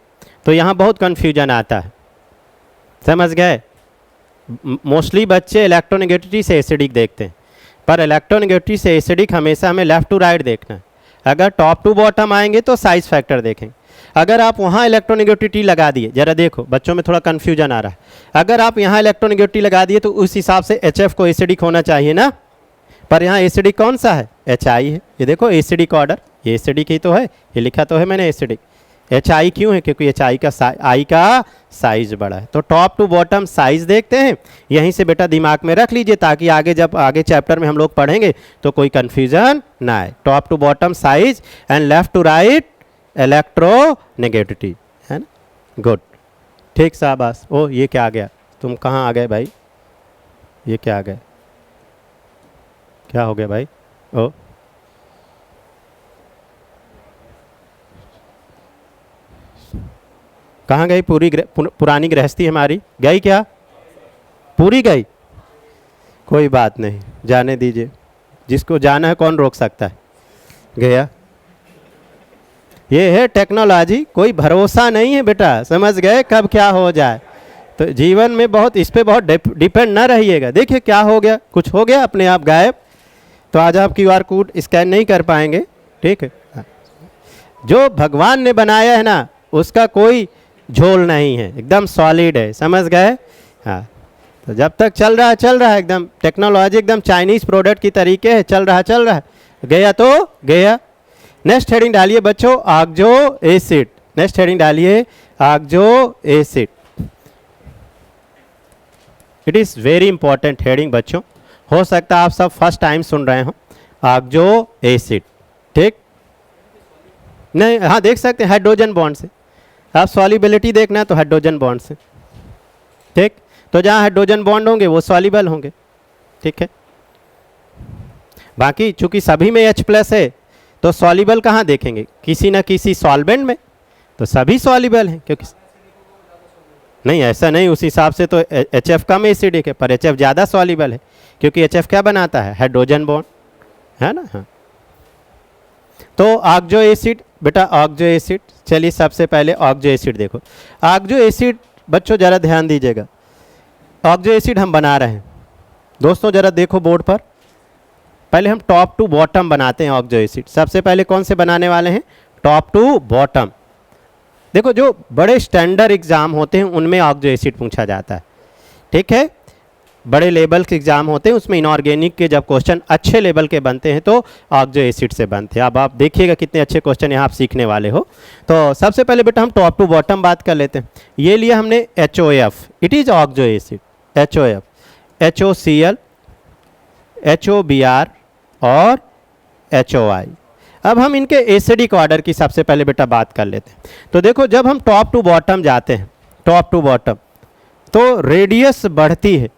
तो यहाँ बहुत कन्फ्यूजन आता है, समझ गए। मोस्टली बच्चे इलेक्ट्रोनेगेटिविटी से एसिडिक देखते हैं, पर इलेक्ट्रोनेगेटिविटी से एसिडिक हमेशा हमें लेफ्ट टू राइट देखना है। अगर टॉप टू बॉटम आएंगे तो साइज फैक्टर देखेंगे। अगर आप वहाँ इलेक्ट्रोनेगेटिविटी लगा दिए, जरा देखो बच्चों में थोड़ा कन्फ्यूजन आ रहा है, अगर आप यहाँ इलेक्ट्रोनेगेटिविटी लगा दिए तो उस हिसाब से HF को एसिडिक होना चाहिए ना, पर यहाँ एसिडिक कौन सा है, HI है। ये देखो एसिडिक ऑर्डर, ये एसिडिक ही तो है, ये लिखा तो है मैंने एसिडिक। HI क्यों है, क्योंकि HI का I का साइज बड़ा है। तो टॉप टू बॉटम साइज देखते हैं, यहीं से बेटा दिमाग में रख लीजिए ताकि आगे जब आगे चैप्टर में हम लोग पढ़ेंगे तो कोई कन्फ्यूजन ना आए। Top to bottom size and left to right electronegativity, है ना, गुड, ठीक शाबाश। ओ ये क्या आ गया, तुम कहाँ आ गए भाई, ये क्या आ गया, क्या हो गया भाई, ओ कहाँ गई पूरी पुरानी गृहस्थी हमारी, गई क्या, पूरी गई, कोई बात नहीं, जाने दीजिए, जिसको जाना है कौन रोक सकता है, गया। ये है टेक्नोलॉजी, कोई भरोसा नहीं है बेटा, समझ गए, कब क्या हो जाए। तो जीवन में बहुत इस पे बहुत डिपेंड ना रहिएगा। देखिए क्या हो गया, कुछ हो गया अपने आप गायब, तो आज आप QR कोड स्कैन नहीं कर पाएंगे, ठीक है। जो भगवान ने बनाया है ना उसका कोई झोल नहीं है, एकदम सॉलिड है, समझ गए। हाँ, तो जब तक चल रहा है एकदम टेक्नोलॉजी एकदम चाइनीज प्रोडक्ट की तरीके है, चल रहा है, गया तो गया। नेक्स्ट हेडिंग डालिए बच्चों, ऑक्सो एसिड, नेक्स्ट हेडिंग डालिए oxo acid. It is very important heading बच्चों, हो सकता है आप सब फर्स्ट टाइम सुन रहे हो, ऑक्सो एसिड, ठीक। नहीं, हाँ देख सकते हैं हाइड्रोजन बॉन्ड से, आप सॉल्युबिलिटी देखना है तो हाइड्रोजन बॉन्ड से, ठीक। तो जहाँ हाइड्रोजन बॉन्ड होंगे वो सॉल्युबल होंगे, ठीक है। बाकी चूंकि सभी में H+ है तो सॉल्युबल कहाँ देखेंगे, किसी न किसी सॉल्वेंट में, तो सभी सॉल्युबल हैं, क्योंकि नहीं ऐसा नहीं, उस हिसाब से तो HF कम एसिडिक है पर HF ज़्यादा सॉल्युबल है, क्योंकि HF क्या बनाता है, हाइड्रोजन बॉन्ड, है ना। हाँ, तो ऑक्सो एसिड बेटा, ऑक्सो एसिड, चलिए सबसे पहले ऑक्सो एसिड देखो। ऑक्सो एसिड बच्चों ज़रा ध्यान दीजिएगा, ऑक्सो एसिड हम बना रहे हैं दोस्तों, ज़रा देखो बोर्ड पर। पहले हम टॉप टू बॉटम बनाते हैं ऑक्सो एसिड। सबसे पहले कौन से बनाने वाले हैं, टॉप टू बॉटम। देखो जो बड़े स्टैंडर्ड एग्जाम होते हैं उनमें ऑक्सो एसिड पूछा जाता है, ठीक है। बड़े लेवल के एग्जाम होते हैं उसमें इनऑर्गेनिक के जब क्वेश्चन अच्छे लेवल के बनते हैं तो ऑक्सो एसिड से बनते हैं। अब आप देखिएगा कितने अच्छे क्वेश्चन यहाँ आप सीखने वाले हो। तो सबसे पहले बेटा हम टॉप टू बॉटम बात कर लेते हैं। ये लिया हमने HOF, it is oxo acid, HOF, HOCl, HOBr और HOI। अब हम इनके एसिडिक ऑर्डर की सबसे पहले बेटा बात कर लेते हैं। तो देखो जब हम टॉप टू बॉटम जाते हैं, टॉप टू बॉटम, तो रेडियस बढ़ती है,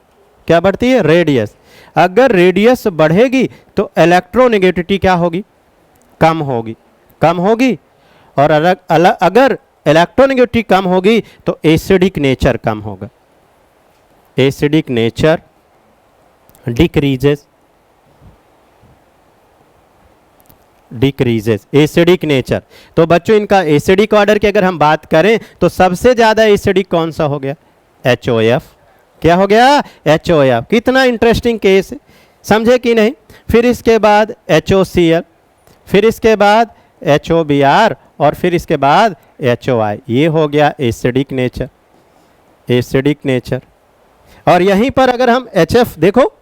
क्या बढ़ती है, रेडियस। अगर रेडियस बढ़ेगी तो इलेक्ट्रोनेगेटिविटी क्या होगी, कम होगी, कम होगी। और अगर इलेक्ट्रोनेगेटिविटी कम होगी तो एसिडिक नेचर कम होगा, acidic nature decreases, decreases acidic nature. तो बच्चों इनका एसिडिक ऑर्डर की अगर हम बात करें तो सबसे ज़्यादा एसिडिक कौन सा हो गया, HOF। क्या हो गया, HOF। कितना इंटरेस्टिंग केस है, समझे कि नहीं। फिर इसके बाद HOCl, फिर इसके बाद HOBr और फिर इसके बाद HOI। ये हो गया एसिडिक नेचर, एसिडिक नेचर। और यहीं पर अगर हम HF देखो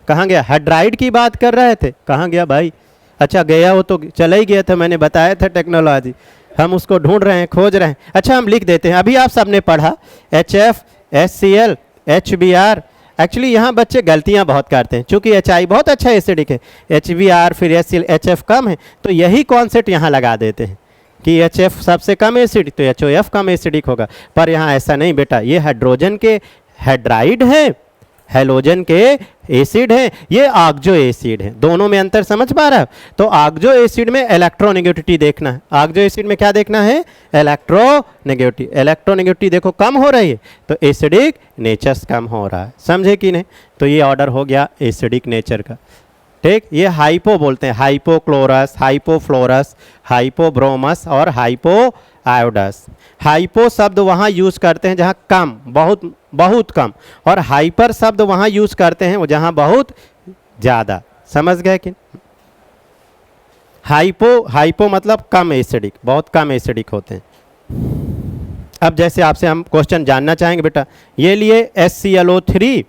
कहाँ गया, हाइड्राइड की बात कर रहे थे, कहाँ गया भाई, अच्छा गया हो तो चला ही गया था, मैंने बताया था टेक्नोलॉजी, हम उसको ढूंढ रहे हैं, खोज रहे हैं। अच्छा हम लिख देते हैं, अभी आप सबने पढ़ा HF, HCl, HBr, एक्चुअली यहाँ बच्चे गलतियाँ बहुत करते हैं, चूंकि HI बहुत अच्छा एसिडिक है, HBr फिर HCl HF कम है, तो यही कॉन्सेप्ट यहाँ लगा देते हैं कि HF सबसे कम एसिड तो HOF कम एसिडिक होगा। पर यहाँ ऐसा नहीं बेटा, ये हाइड्रोजन के हाइड्राइड है, हैलोजन के एसिड है, ये ऑक्सो एसिड है। दोनों में अंतर समझ पा रहा है? तो ऑक्सो एसिड में इलेक्ट्रोनेगेटिविटी देखना है, ऑक्सो एसिड में क्या देखना है? इलेक्ट्रोनेगेटिविटी। इलेक्ट्रोनेगेटिविटी देखो कम हो रही है तो एसिडिक नेचर कम हो रहा है, समझे कि नहीं? तो ये ऑर्डर हो गया एसिडिक नेचर का, ठीक। ये हाइपो बोलते हैं, हाइपोक्लोरस, हाइपोफ्लोरस, हाइपोब्रोमस और हाइपोआयोडस। हाइपो शब्द वहाँ यूज करते हैं जहाँ कम, बहुत बहुत कम, और हाइपर शब्द वहाँ यूज करते हैं वो जहाँ बहुत ज़्यादा। समझ गए कि? हाइपो मतलब कम एसिडिक, बहुत कम एसिडिक होते हैं। अब जैसे आपसे हम क्वेश्चन जानना चाहेंगे बेटा, ये लिए HClO3,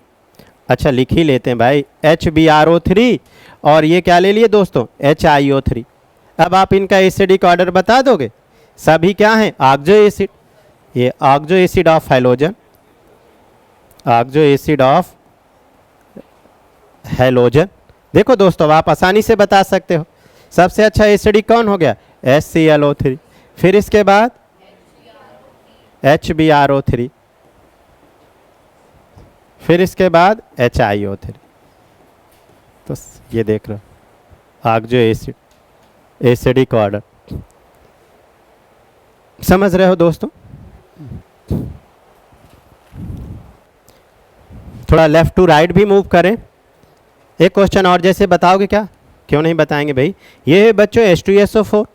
अच्छा लिख ही लेते हैं भाई, HbRO3, और ये क्या ले लिए दोस्तों? HiO3। अब आप इनका एसिडिक ऑर्डर बता दोगे? सभी क्या हैं? Oxo acid. ये oxo acid of halogen, oxo acid of halogen. देखो दोस्तों, आप आसानी से बता सकते हो। सबसे अच्छा एसिडिक कौन हो गया? HClO3। फिर इसके बाद HbRO3, फिर इसके बाद HiO3। तो ये देख रहे हो ऑक्सो एसिड, एसिडिक ऑर्डर। समझ रहे हो दोस्तों? थोड़ा लेफ्ट टू राइट भी मूव करें। एक क्वेश्चन और जैसे बताओगे क्या? क्यों नहीं बताएंगे भाई। ये है बच्चों H2SO4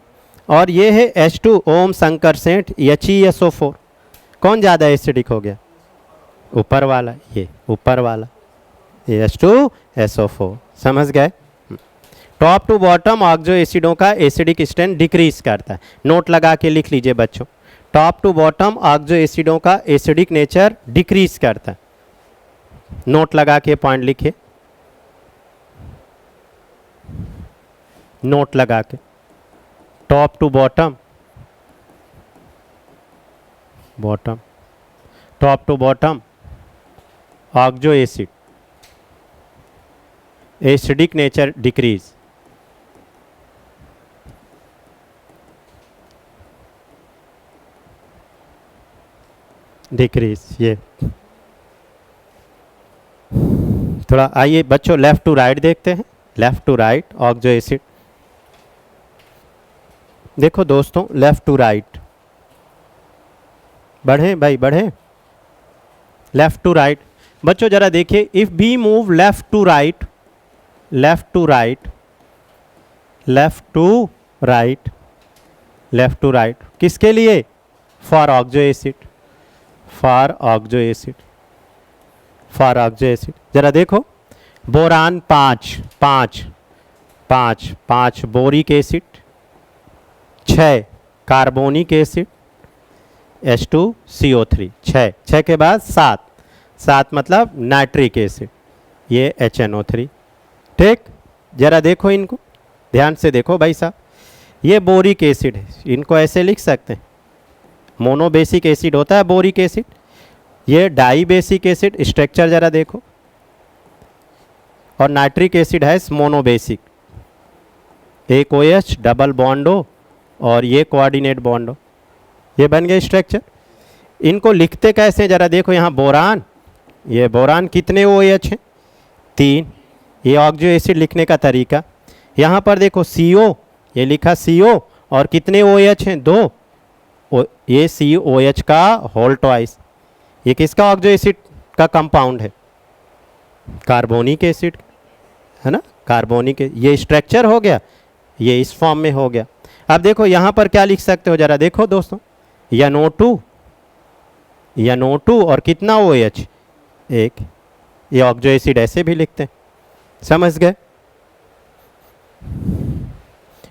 और ये है H2 ओम शंकर सेठ HeSO4। कौन ज़्यादा एसिडिक हो गया? ऊपर वाला, ये ऊपर वाला, ये H2SO4। समझ गए? टॉप टू बॉटम ऑक्सो एसिडों का एसिडिक स्ट्रेंथ डिक्रीज करता है। नोट लगा के लिख लीजिए बच्चों, टॉप टू बॉटम ऑक्सो एसिडों का एसिडिक नेचर डिक्रीज करता है। नोट लगा के पॉइंट लिखिए, नोट लगा के, top to bottom, bottom, top to bottom oxo acid acidic nature decrease. Decrease. ये थोड़ा आइए बच्चों लेफ्ट टू राइट देखते हैं। Left to right oxo acid. देखो दोस्तों लेफ्ट टू राइट, बढ़े भाई बढ़े, लेफ्ट टू राइट। बच्चों जरा देखिए, if we move left to right, left to right, left to right, left to right, किसके लिए? For oxo acid, for oxo acid, for oxo acid. जरा देखो, boron 5 5 5 5 boric acid, 6 carbonic acid, H2CO3, 6 के बाद 7 मतलब नाइट्रिक एसिड, ये HNO3। ठीक, जरा देखो इनको ध्यान से देखो भाई साहब, ये बोरिक एसिड है, इनको ऐसे लिख सकते हैं, मोनोबेसिक एसिड होता है बोरिक एसिड। ये डाई बेसिक एसिड, स्ट्रक्चर जरा देखो, और नाइट्रिक एसिड है मोनोबेसिक, एक OH डबल बॉन्ड हो और ये कोऑर्डिनेट बॉन्ड हो, ये बन गए स्ट्रक्चर। इनको लिखते कैसे जरा देखो, यहाँ बोरान, ये बोरान कितने OH हैं? 3। ये ऑक्सो एसिड लिखने का तरीका, यहाँ पर देखो CO, ये लिखा CO और कितने OH हैं? 2। ये COH का होल ट्वाइस। ये किसका ऑक्सो एसिड का कंपाउंड है? कार्बोनिक एसिड, है ना, कार्बोनिक। ये स्ट्रक्चर हो गया, ये इस फॉर्म में हो गया। अब देखो यहाँ पर क्या लिख सकते हो जरा देखो दोस्तों, NO2, NO2 और कितना OH? 1। ये ऑक्सो एसिड ऐसे भी लिखते हैं। समझ गए?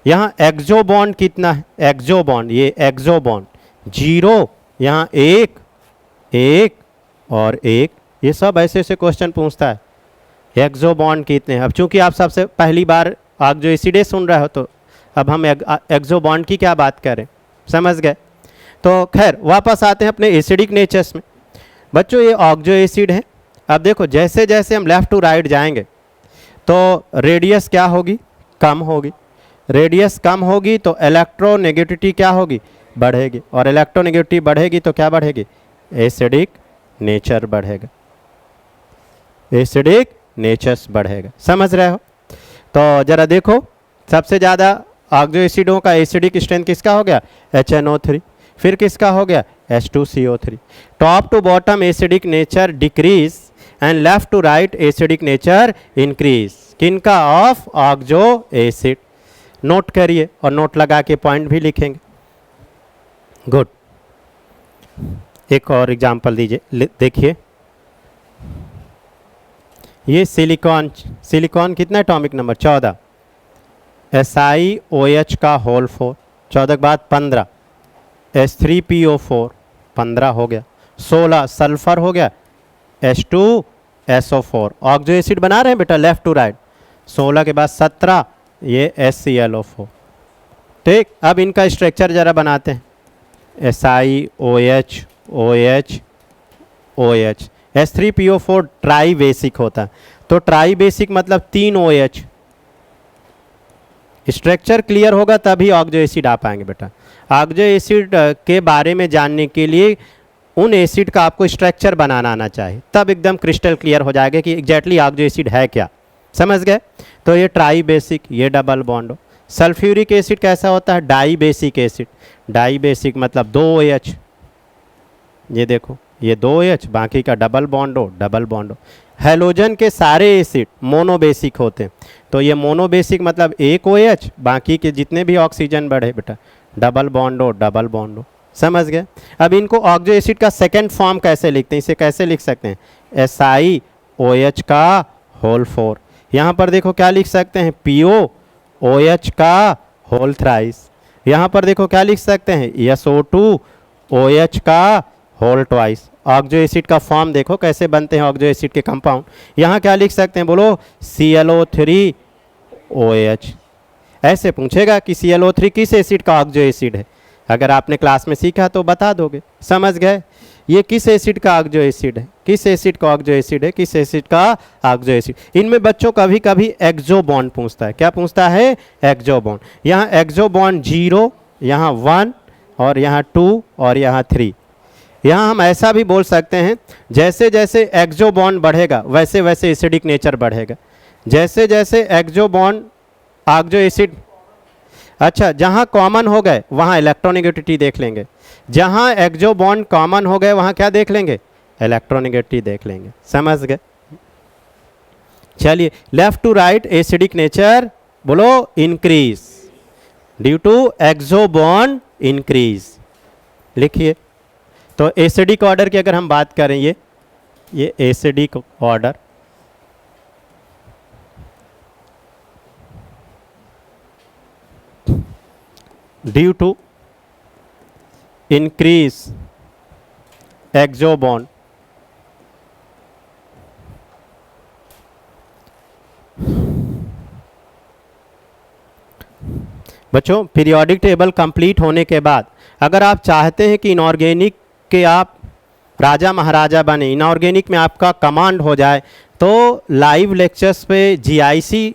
यहाँ एक्सो बॉन्ड कितना है? एक्सो बॉन्ड, ये एक्सो बॉन्ड 0, यहाँ 1 1 और 1। ये सब ऐसे ऐसे क्वेश्चन पूछता है, एक्सो बॉन्ड कितने हैं। अब चूंकि आप सबसे पहली बार ऑक्सो एसिड सुन रहे हो, तो अब हम एक्सो बॉन्ड की क्या बात करें। समझ गए? तो खैर वापस आते हैं अपने एसिडिक नेचर्स में। बच्चों ये ऑक्सो एसिड है, अब देखो जैसे जैसे हम लेफ्ट टू राइट जाएंगे तो रेडियस क्या होगी, कम होगी। रेडियस कम होगी तो इलेक्ट्रोनेगेटिविटी क्या होगी, बढ़ेगी। और इलेक्ट्रोनेगेटिविटी बढ़ेगी तो क्या बढ़ेगी, एसिडिक नेचर बढ़ेगा, एसिडिक नेचर्स बढ़ेगा। समझ रहे हो? तो जरा देखो सबसे ज़्यादा ऑक्सो एसिडों का एसिडिक स्ट्रेंथ किसका हो गया, HNO3। फिर किसका हो गया, H2CO3। Top to bottom acidic nature decrease and left to right acidic nature increase. किनका, ऑफ ऑक्सो एसिड। नोट करिए और नोट लगा के पॉइंट भी लिखेंगे। गुड। एक और एग्जांपल दीजिए, देखिए ये सिलिकॉन, सिलिकॉन कितना एटॉमिक नंबर 14, SiOH का होल 4, 14 के बाद 15, H3PO4 15 हो गया, 16 सल्फर हो गया, H2SO4। ऑक्सो एसिड बना रहे हैं बेटा लेफ्ट टू राइट। 16 के बाद 17 ये HClO4। ठीक, अब इनका स्ट्रक्चर जरा बनाते हैं। SiOH OH OH। H3PO4 try basic होता है, तो ट्राई बेसिक मतलब 3 OH। स्ट्रक्चर क्लियर होगा तभी ऑक्सो एसिड आ पाएंगे बेटा। ऑक्सो एसिड के बारे में जानने के लिए उन एसिड का आपको स्ट्रक्चर बनाना आना चाहिए, तब एकदम क्रिस्टल क्लियर हो जाएगा कि एग्जैक्टली ऑक्सो एसिड है क्या। समझ गए? तो ये ट्राई बेसिक, ये डबल बॉन्ड। सल्फ्यूरिक एसिड कैसा होता है, dibasic acid. Dibasic मतलब 2 OH, ये देखो ये 2 OH, बाकी का डबल बॉन्ड हो, डबल बॉन्ड हो। हेलोजन के सारे एसिड मोनोबेसिक होते हैं, तो ये मोनोबेसिक मतलब 1 OH, बाकी के जितने भी ऑक्सीजन बढ़े बेटा डबल बॉन्ड हो, डबल बॉन्ड हो। समझ गए? अब इनको ऑक्सो एसिड का सेकंड फॉर्म कैसे लिखते हैं, इसे कैसे लिख सकते हैं, SiOH का होल 4। यहाँ पर देखो क्या लिख सकते हैं, POOH का होल थ्राइस। यहाँ पर देखो क्या लिख सकते हैं, SO2OH का होल ट्वाइस। ऑक्सो एसिड का फॉर्म देखो कैसे बनते हैं ऑक्सो एसिड के कंपाउंड। यहाँ क्या लिख सकते हैं, बोलो ClO3OH। ऐसे पूछेगा कि ClO3 किस एसिड का ऑक्सो एसिड है, अगर आपने क्लास में सीखा तो बता दोगे। समझ गए? ये किस एसिड का ऑक्सो एसिड है, किस एसिड का ऑक्सो एसिड है, किस एसिड का ऑक्सो एसिड। इनमें बच्चों कभी कभी एक्सो बॉन्ड पूछता है। क्या पूछता है, एक्सो बॉन्ड। यहाँ एक्सो बॉन्ड 0, यहाँ 1 और यहाँ 2 और यहाँ 3। यहाँ हम ऐसा भी बोल सकते हैं, जैसे जैसे एक्सो बॉन्ड बढ़ेगा वैसे वैसे एसिडिक नेचर बढ़ेगा। जैसे जैसे एक्सो बॉन्ड ऑक्सो एसिड, अच्छा जहाँ कॉमन हो गए वहाँ इलेक्ट्रोनेगेटिविटी देख लेंगे, जहाँ एक्सो बॉन्ड कॉमन हो गए वहाँ क्या देख लेंगे, इलेक्ट्रोनेगेटिविटी देख लेंगे। समझ गए? चलिए, left to right acidic nature बोलो increase due to exo bond increase. लिखिए। तो एसिडिक ऑर्डर की अगर हम बात करें, ये acidic order, due to increase exo bond बच्चों पीरियोडिक टेबल कंप्लीट होने के बाद अगर आप चाहते हैं कि इनऑर्गेनिक के आप राजा महाराजा बने, इनऑर्गेनिक में आपका कमांड हो जाए, तो लाइव लेक्चर्स पे GIC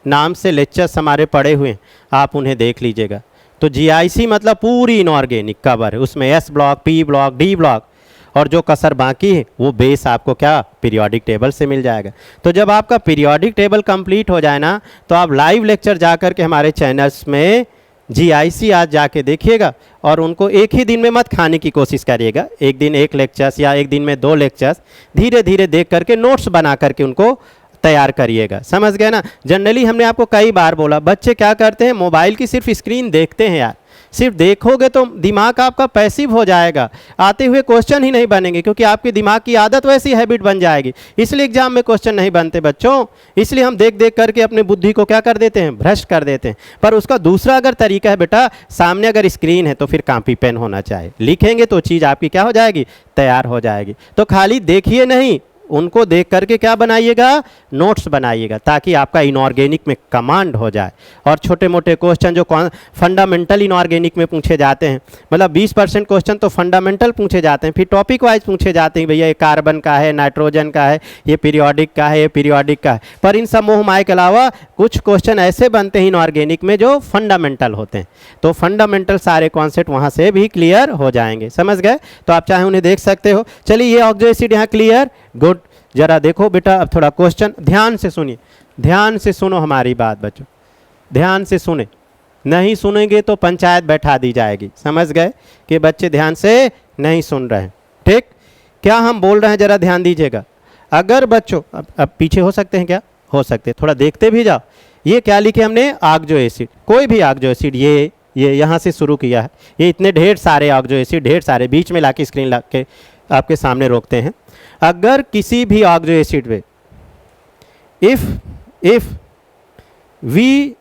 नाम से लेक्चर्स हमारे पड़े हुए हैं, आप उन्हें देख लीजिएगा। तो GIC मतलब पूरी इनऑर्गेनिक कवर है, उसमें S block, P block, D block और जो कसर बाकी है वो बेस आपको क्या पीरियोडिक टेबल से मिल जाएगा। तो जब आपका पीरियोडिक टेबल कंप्लीट हो जाए ना, तो आप लाइव लेक्चर जा कर के हमारे चैनल्स में GIC आज जाके देखिएगा और उनको एक ही दिन में मत खाने की कोशिश करिएगा। एक दिन एक लेक्चर्स या एक दिन में 2 लेक्चर्स धीरे धीरे देख करके नोट्स बना करके उनको तैयार करिएगा। समझ गए ना? जनरली हमने आपको कई बार बोला, बच्चे क्या करते हैं, मोबाइल की सिर्फ स्क्रीन देखते हैं यार। सिर्फ देखोगे तो दिमाग आपका पैसिव हो जाएगा, आते हुए क्वेश्चन ही नहीं बनेंगे, क्योंकि आपके दिमाग की आदत वैसी हैबिट बन जाएगी। इसलिए एग्जाम में क्वेश्चन नहीं बनते बच्चों। इसलिए हम देख देख करके अपने बुद्धि को क्या कर देते हैं, भ्रष्ट कर देते हैं। पर उसका दूसरा अगर तरीका है बेटा, सामने अगर स्क्रीन है तो फिर कॉपी पेन होना चाहिए, लिखेंगे तो चीज़ आपकी क्या हो जाएगी, तैयार हो जाएगी। तो खाली देखिए नहीं, उनको देख करके क्या बनाइएगा, नोट्स बनाइएगा, ताकि आपका इनऑर्गेनिक में कमांड हो जाए। और छोटे मोटे क्वेश्चन जो फंडामेंटल इनऑर्गेनिक में पूछे जाते हैं, मतलब 20% क्वेश्चन तो फंडामेंटल पूछे जाते हैं, फिर टॉपिक वाइज पूछे जाते हैं, भैया ये कार्बन का है, नाइट्रोजन का है, ये पीरियोडिक का है, ये पीरियोडिक का है। पर इन सब मोह माया के अलावा कुछ क्वेश्चन ऐसे बनते हैं इनऑर्गेनिक में जो फंडामेंटल होते हैं, तो फंडामेंटल सारे कॉन्सेप्ट वहाँ से भी क्लियर हो जाएंगे। समझ गए? तो आप चाहे उन्हें देख सकते हो। चलिए, ये ऑक्सो एसिड यहाँ क्लियर, गुड। जरा देखो बेटा, अब थोड़ा क्वेश्चन ध्यान से सुनिए, ध्यान से सुनो हमारी बात बच्चों, ध्यान से सुने, नहीं सुनेंगे तो पंचायत बैठा दी जाएगी। समझ गए कि बच्चे ध्यान से नहीं सुन रहे हैं? ठीक, क्या हम बोल रहे हैं जरा ध्यान दीजिएगा। अगर बच्चों अब पीछे हो सकते हैं, क्या हो सकते हैं, थोड़ा देखते भी जाओ। ये क्या लिखे हमने, ऑक्सो एसिड, कोई भी ऑक्सो एसिड, ये यहाँ से शुरू किया है, ये इतने ढेर सारे ऑक्सो एसिड, ढेर सारे, बीच में लाके स्क्रीन ला के आपके सामने रोकते हैं। अगर किसी भी ऑक्सो एसिड में इफ वी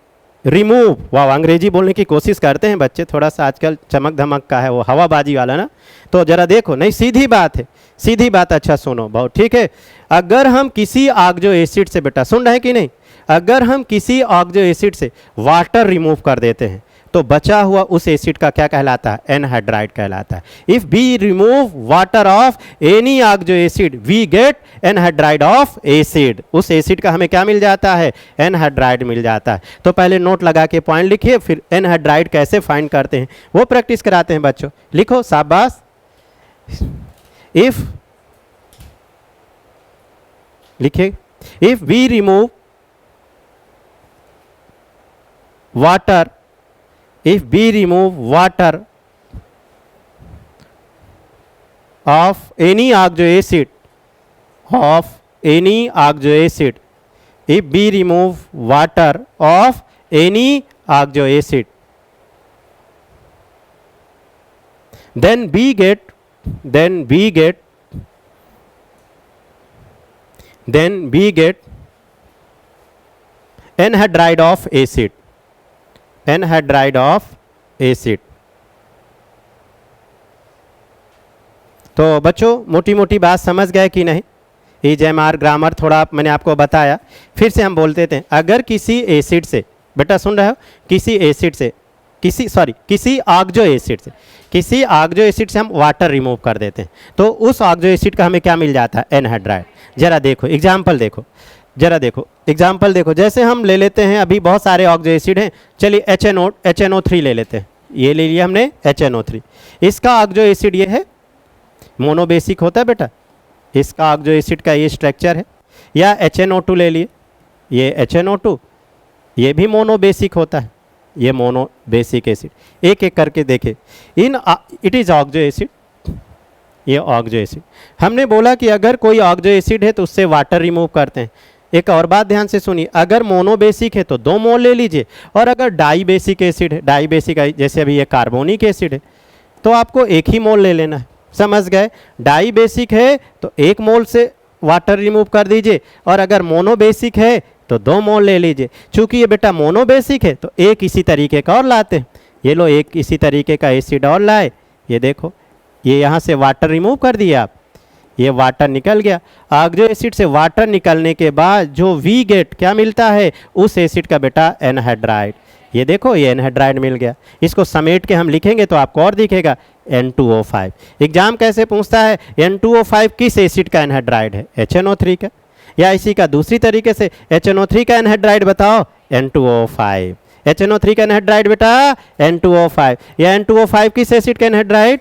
रिमूव, वाह अंग्रेजी बोलने की कोशिश करते हैं बच्चे, थोड़ा सा आजकल चमक धमक का है वो हवाबाजी वाला ना, तो जरा देखो, नहीं सीधी बात है, सीधी बात, अच्छा सुनो बहुत, ठीक है। अगर हम किसी ऑक्सो एसिड से, बेटा सुन रहे हैं कि नहीं, अगर हम किसी ऑक्सो एसिड से वाटर रिमूव कर देते हैं तो बचा हुआ उस एसिड का क्या कहलाता है, एनहाइड्राइड कहलाता है। If we remove water of any oxo acid we get anhydride of acid, उस एसिड का हमें क्या मिल जाता है, एनहाइड्राइड मिल जाता है। तो पहले नोट लगा के पॉइंट लिखिए, फिर एनहाइड्राइड कैसे फाइंड करते हैं वो प्रैक्टिस कराते हैं बच्चों। लिखो शाबाश। इफ लिखिए, if we remove water, if we remove water of any oxo acid, if we remove water of any oxo acid, then we get anhydride of acid, anhydride of acid. तो बच्चों मोटी मोटी बात समझ गए कि नहीं? EJMR ग्रामर थोड़ा मैंने आपको बताया, फिर से हम बोलते थे, अगर किसी एसिड से, बेटा सुन रहे हो, किसी एसिड से, किसी ऑक्सो एसिड से हम वाटर रिमूव कर देते हैं तो उस ऑक्सो एसिड का हमें क्या मिल जाता है, एनहाइड्राइड। जरा देखो एग्जाम्पल देखो, जरा देखो एग्जाम्पल देखो, जैसे हम ले लेते हैं, अभी बहुत सारे ऑक्सो एसिड हैं, चलिए HNO3 ले लेते हैं, ये ले लिया हमने HNO3। इसका ऑक्सो एसिड ये है, मोनोबेसिक होता है बेटा, इसका ऑक्सो एसिड का ये स्ट्रक्चर है। या HNO2 ले लिए, ये HNO2, ये भी मोनोबेसिक होता है, ये मोनोबेसिक एसिड। एक एक करके देखे, इट इज ऑक्सो एसिड, ये ऑक्सो एसिड। हमने बोला कि अगर कोई ऑक्सो एसिड है तो उससे वाटर रिमूव करते हैं। एक और बात ध्यान से सुनिए, अगर मोनोबेसिक है तो 2 मोल ले लीजिए, और अगर डाईबेसिक एसिड है, डाईबेसिक जैसे अभी ये कार्बोनिक एसिड है, तो आपको 1 ही मोल ले लेना है। समझ गए? डाईबेसिक है तो 1 मोल से वाटर रिमूव कर दीजिए, और अगर मोनोबेसिक है तो 2 मोल ले लीजिए। चूंकि ये बेटा मोनोबेसिक है तो एक इसी तरीके का और लाते हैं, ये लो एक इसी तरीके का एसिड और लाए, ये देखो, ये यहाँ से वाटर रिमूव कर दिया आप, ये वाटर निकल गया। ऑक्सो एसिड से वाटर निकलने के बाद जो वी गेट क्या मिलता है, उस एसिड का बेटा एनहाइड्राइड। ये देखो, ये एनहाइड्राइड मिल गया। इसको समेट के हम लिखेंगे तो आपको और दिखेगा N2O5। एग्जाम कैसे पूछता है, N2O5 किस एसिड का एनहाइड्राइड है, HNO3 का, या इसी का दूसरी तरीके से HNO3 का एनहाइड्राइड बताओ, N2O5। HNO3 का एनहाइड्राइड बेटा N2O5, या N2O5 किस एसिड का एनहाइड्राइड,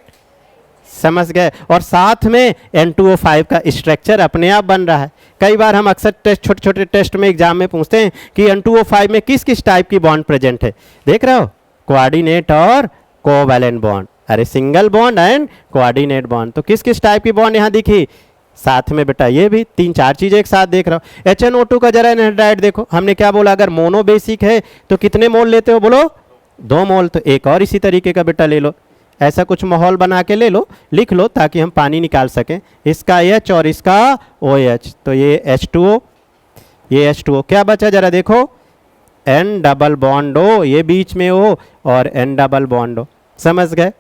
समझ गए? और साथ में N2O5 का स्ट्रक्चर अपने आप बन रहा है। कई बार हम अक्सर टेस्ट, छोटे छोटे टेस्ट में एग्जाम में पूछते हैं कि N2O5 में किस किस टाइप की बॉन्ड प्रेजेंट है, देख रहे हो, कोऑर्डिनेट और कोवैलेंट बॉन्ड, अरे single bond and coordinate bond. तो किस किस टाइप की बॉन्ड यहाँ दिखी, साथ में बेटा ये भी 3-4 चीजें एक साथ देख रहा हूँ। HNO2 का जरा एनहाइड्राइड देखो, हमने क्या बोला, अगर मोनोबेसिक है तो कितने मोल लेते हो, बोलो 2 मोल। तो एक और इसी तरीके का बेटा ले लो, ऐसा कुछ माहौल बना के ले लो, लिख लो ताकि हम पानी निकाल सकें। इसका H और इसका OH, तो ये H2O, ये H2O, क्या बचा जरा देखो, N डबल बॉन्ड O, ये बीच में O और N डबल बॉन्ड O। समझ गए?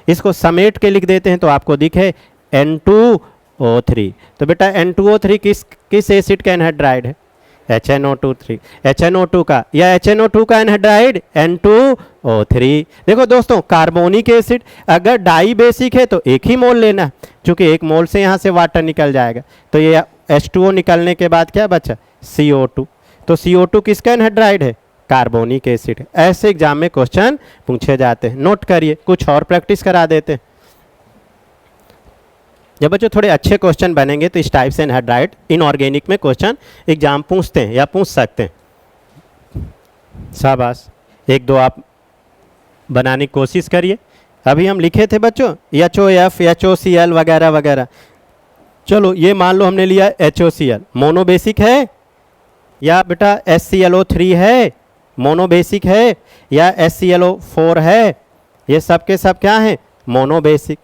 इसको समेट के लिख देते हैं तो आपको दिखे N2 HNO3। तो बेटा N2O3 किस एसिड का एनहाइड्राइड है? HNO2 HNO2 का या HNO2 का एनहाइड्राइड N2O3। देखो दोस्तों, कार्बोनिक एसिड अगर डाई बेसिक है तो एक ही मोल लेना, क्योंकि एक मोल से यहाँ से वाटर निकल जाएगा। तो ये H2O निकलने के बाद क्या बचा? CO2। तो CO2 किसका एनहाइड्राइड है? कार्बोनिक एसिड है। ऐसे एग्जाम में क्वेश्चन पूछे जाते हैं, नोट करिए। कुछ और प्रैक्टिस करा देते हैं। जब बच्चों थोड़े अच्छे क्वेश्चन बनेंगे तो इस टाइप से एनहाइड्राइड इनऑर्गेनिक में क्वेश्चन एग्जाम पूछते हैं या पूछ सकते हैं। शाबाश, एक दो आप बनाने की कोशिश करिए। अभी हम लिखे थे बच्चों HOF HOCl वगैरह वगैरह। चलो ये मान लो हमने लिया HOCl, मोनोबेसिक है या बेटा HClO3 है, मोनोबेसिक है या HClO4 है? ये सब के सब क्या हैं? मोनोबेसिक।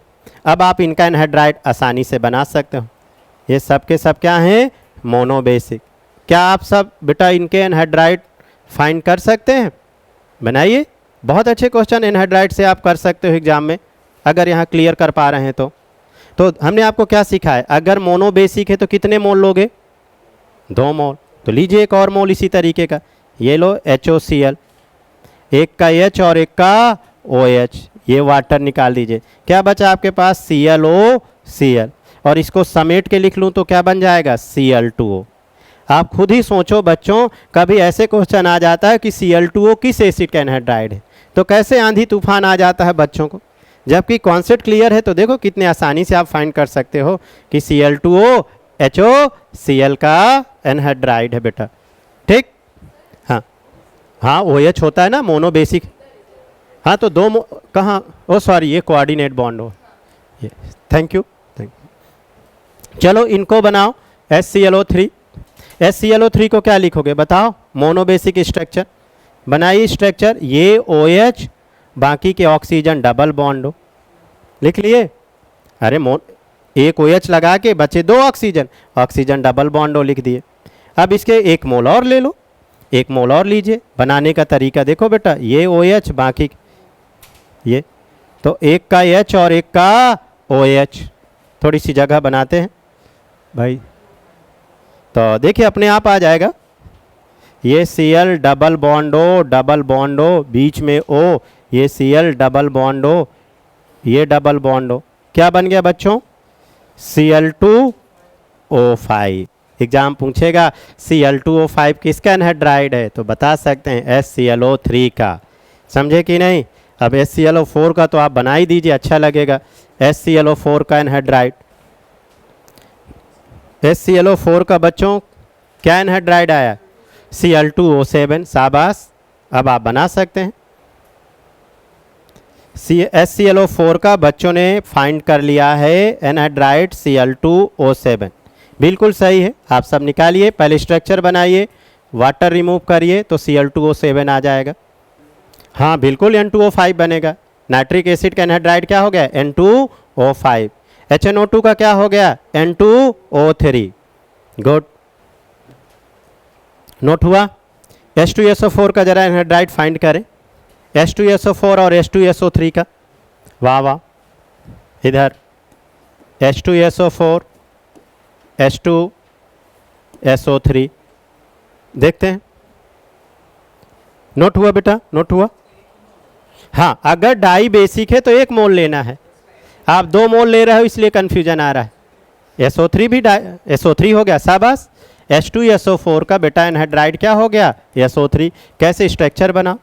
अब आप इनका एनहाइड्राइड आसानी से बना सकते हो। ये सब के सब क्या हैं? मोनोबेसिक। क्या आप सब बेटा इनके एनहाइड्राइड फाइंड कर सकते हैं? बनाइए, बहुत अच्छे क्वेश्चन एनहाइड्राइड से आप कर सकते हो एग्जाम में, अगर यहाँ क्लियर कर पा रहे हैं तो। हमने आपको क्या सीखा है? अगर मोनोबेसिक है तो कितने मोल लोगे? 2 मोल। तो लीजिए एक और मोल इसी तरीके का, ये लो HOCl, एक का H और एक का OH, ये वाटर निकाल दीजिए। क्या बचा आपके पास? ClOCl, और इसको समेट के लिख लूँ तो क्या बन जाएगा? Cl2O। आप खुद ही सोचो बच्चों, कभी ऐसे क्वेश्चन आ जाता है कि Cl2O किस एसिड का एनहाइड्राइड है, तो कैसे आंधी तूफान आ जाता है बच्चों को। जबकि कॉन्सेप्ट क्लियर है तो देखो कितने आसानी से आप फाइंड कर सकते हो कि Cl2O HOCl का एनहाइड्राइड है बेटा। ठीक, हाँ हाँ, OH होता है ना मोनोबेसिक। हाँ तो कहाँ, ओ सॉरी, ये कोऑर्डिनेट बॉन्ड हो। ये थैंक यू। चलो इनको बनाओ। HClO3, HClO3 को क्या लिखोगे बताओ? Monobasic structure. बनाइए स्ट्रक्चर, ये OH, बाकी के ऑक्सीजन डबल बॉन्ड हो। लिख लिए? अरे एक OH लगा के बचे 2 ऑक्सीजन, ऑक्सीजन डबल बॉन्ड हो, लिख दिए। अब इसके 1 मोल और ले लो, 1 मोल और लीजिए। बनाने का तरीका देखो बेटा, ये OH, बाकी ये, तो एक का H और एक का OH। थोड़ी सी जगह बनाते हैं भाई, तो देखिए अपने आप आ जाएगा। ये Cl डबल बॉन्ड हो, बीच में O, ये Cl डबल बॉन्ड हो, ये डबल बॉन्ड हो। क्या बन गया बच्चों? Cl2O5। एग्जाम पूछेगा Cl2O5 किसका एनहाइड्राइड है, तो बता सकते हैं HClO3 का। समझे कि नहीं? अब HClO4 का तो आप बना ही दीजिए, अच्छा लगेगा। HClO4 का एनहाइड्राइड, HClO4 का बच्चों क्या एनहाइड्राइड आया? Cl2O7। शाबाश, अब आप बना सकते हैं। HClO4 का बच्चों ने फाइंड कर लिया है एनहाइड्राइड Cl2O7। बिल्कुल सही है, आप सब निकालिए। पहले स्ट्रक्चर बनाइए, वाटर रिमूव करिए तो Cl2O7 आ जाएगा। हाँ बिल्कुल, N2O5 बनेगा। नाइट्रिक एसिड का एनहाइड्राइड क्या हो गया? N2O5। HNO2 का क्या हो गया? N2O3। गुड, नोट हुआ? H2SO4 का जरा एनहाइड्राइड फाइंड करें, H2SO4 और H2SO3 का। वाह वाह, इधर H2SO4 H2SO3 देखते हैं। नोट हुआ बेटा? नोट हुआ? हाँ, अगर डाई बेसिक है तो 1 मोल लेना है। आप 2 मोल ले रहे हो इसलिए कंफ्यूजन आ रहा है। SO3 भी SO3 हो गया। शाबाश, H2SO4 का बेटा एनहाइड्राइड क्या हो गया? SO3। कैसे स्ट्रक्चर बना?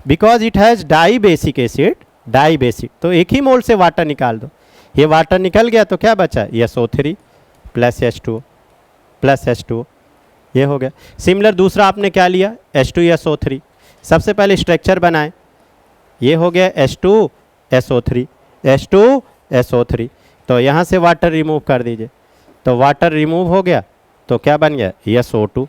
Because it has dibasic acid, dibasic, तो 1 ही मोल से वाटर निकाल दो। ये वाटर निकल गया तो क्या बचा? SO3 प्लस H2O, ये हो गया। सिमिलर दूसरा आपने क्या लिया? H2SO3। सबसे पहले स्ट्रक्चर बनाएं, ये हो गया H2SO3। तो यहाँ से वाटर रिमूव कर दीजिए, तो वाटर रिमूव हो गया तो क्या बन गया? SO2।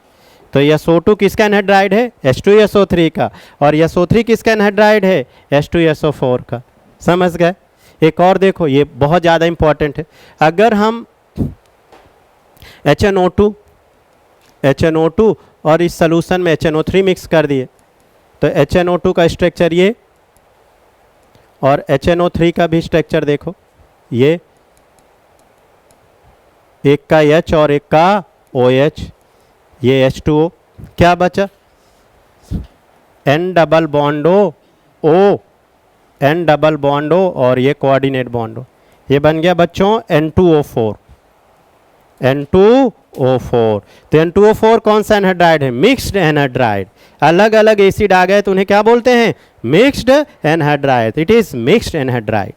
तो SO2 किसका एनहाइड्राइड है? H2SO3 का। और SO3 किसका एनहाइड्राइड है? H2SO4 का। समझ गए? एक और देखो, ये बहुत ज़्यादा इंपॉर्टेंट है। अगर हम HNO2 और इस सॉल्यूशन में HNO3 मिक्स कर दिए तो HNO2 का स्ट्रक्चर ये, और HNO3 का भी स्ट्रक्चर देखो, ये एक का H और एक का OH, ये H2O, क्या बचा? N double bond O, N double bond O और ये कोऑर्डिनेट बॉन्ड O, ये बन गया बच्चों N2O4, N2O4। तो N2O4 कौन सा एनहाइड्राइड है? Mixed anhydride. अलग अलग एसिड आ गए तो उन्हें क्या बोलते हैं? Mixed anhydride. It is mixed anhydride,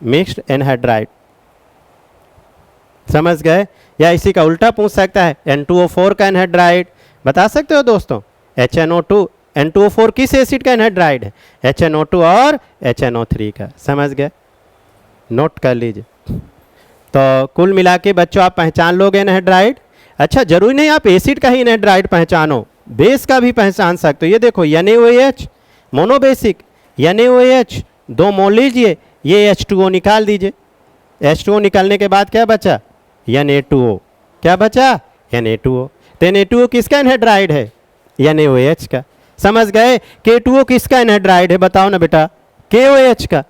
mixed anhydride. समझ गए? या इसी का उल्टा पूछ सकता है, N2O4 का एनहाइड्राइड बता सकते हो दोस्तों? HNO2, N2O4 किस एसिड का एनहाइड्राइड है? HNO2 और HNO3 का। समझ गए? नोट कर लीजिए। तो कुल मिला के बच्चों आप पहचान लोगे एनहाइड्राइड। अच्छा, जरूरी नहीं आप एसिड का ही एनहाइड्राइड पहचानो, बेस का भी पहचान सकते हो। ये देखो NaOH मोनोबेसिक, NaOH 2 मोल लीजिए, ये H2O निकाल दीजिए। H2O निकालने के बाद क्या बचा? Na2O। क्या बचा? Na2O। तो Na2O किसका एनहाइड्राइड है? NaOH का। समझ गए? K2O किसका एनहाइड्राइड है? बताओ ना बेटा। KOH का,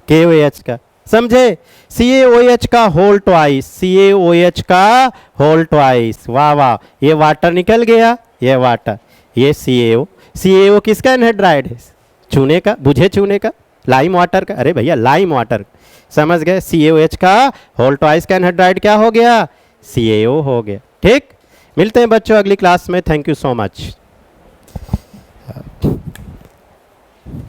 KOH का। समझे? CaOH का होल ट्वाइस, CaOH का होल ट्वाइस। वाह वाह, ये वाटर निकल गया, ये वाटर, ये CaO। CaO किसका एनहाइड्राइड है? चूने का, बुझे चूने का, लाइम वाटर का। अरे भैया लाइम वाटर। समझ गए? CaOH का होल ट्वाइस का एनहाइड्राइड क्या हो गया? CaO हो गया। ठीक, मिलते हैं बच्चों अगली क्लास में। Thank you so much.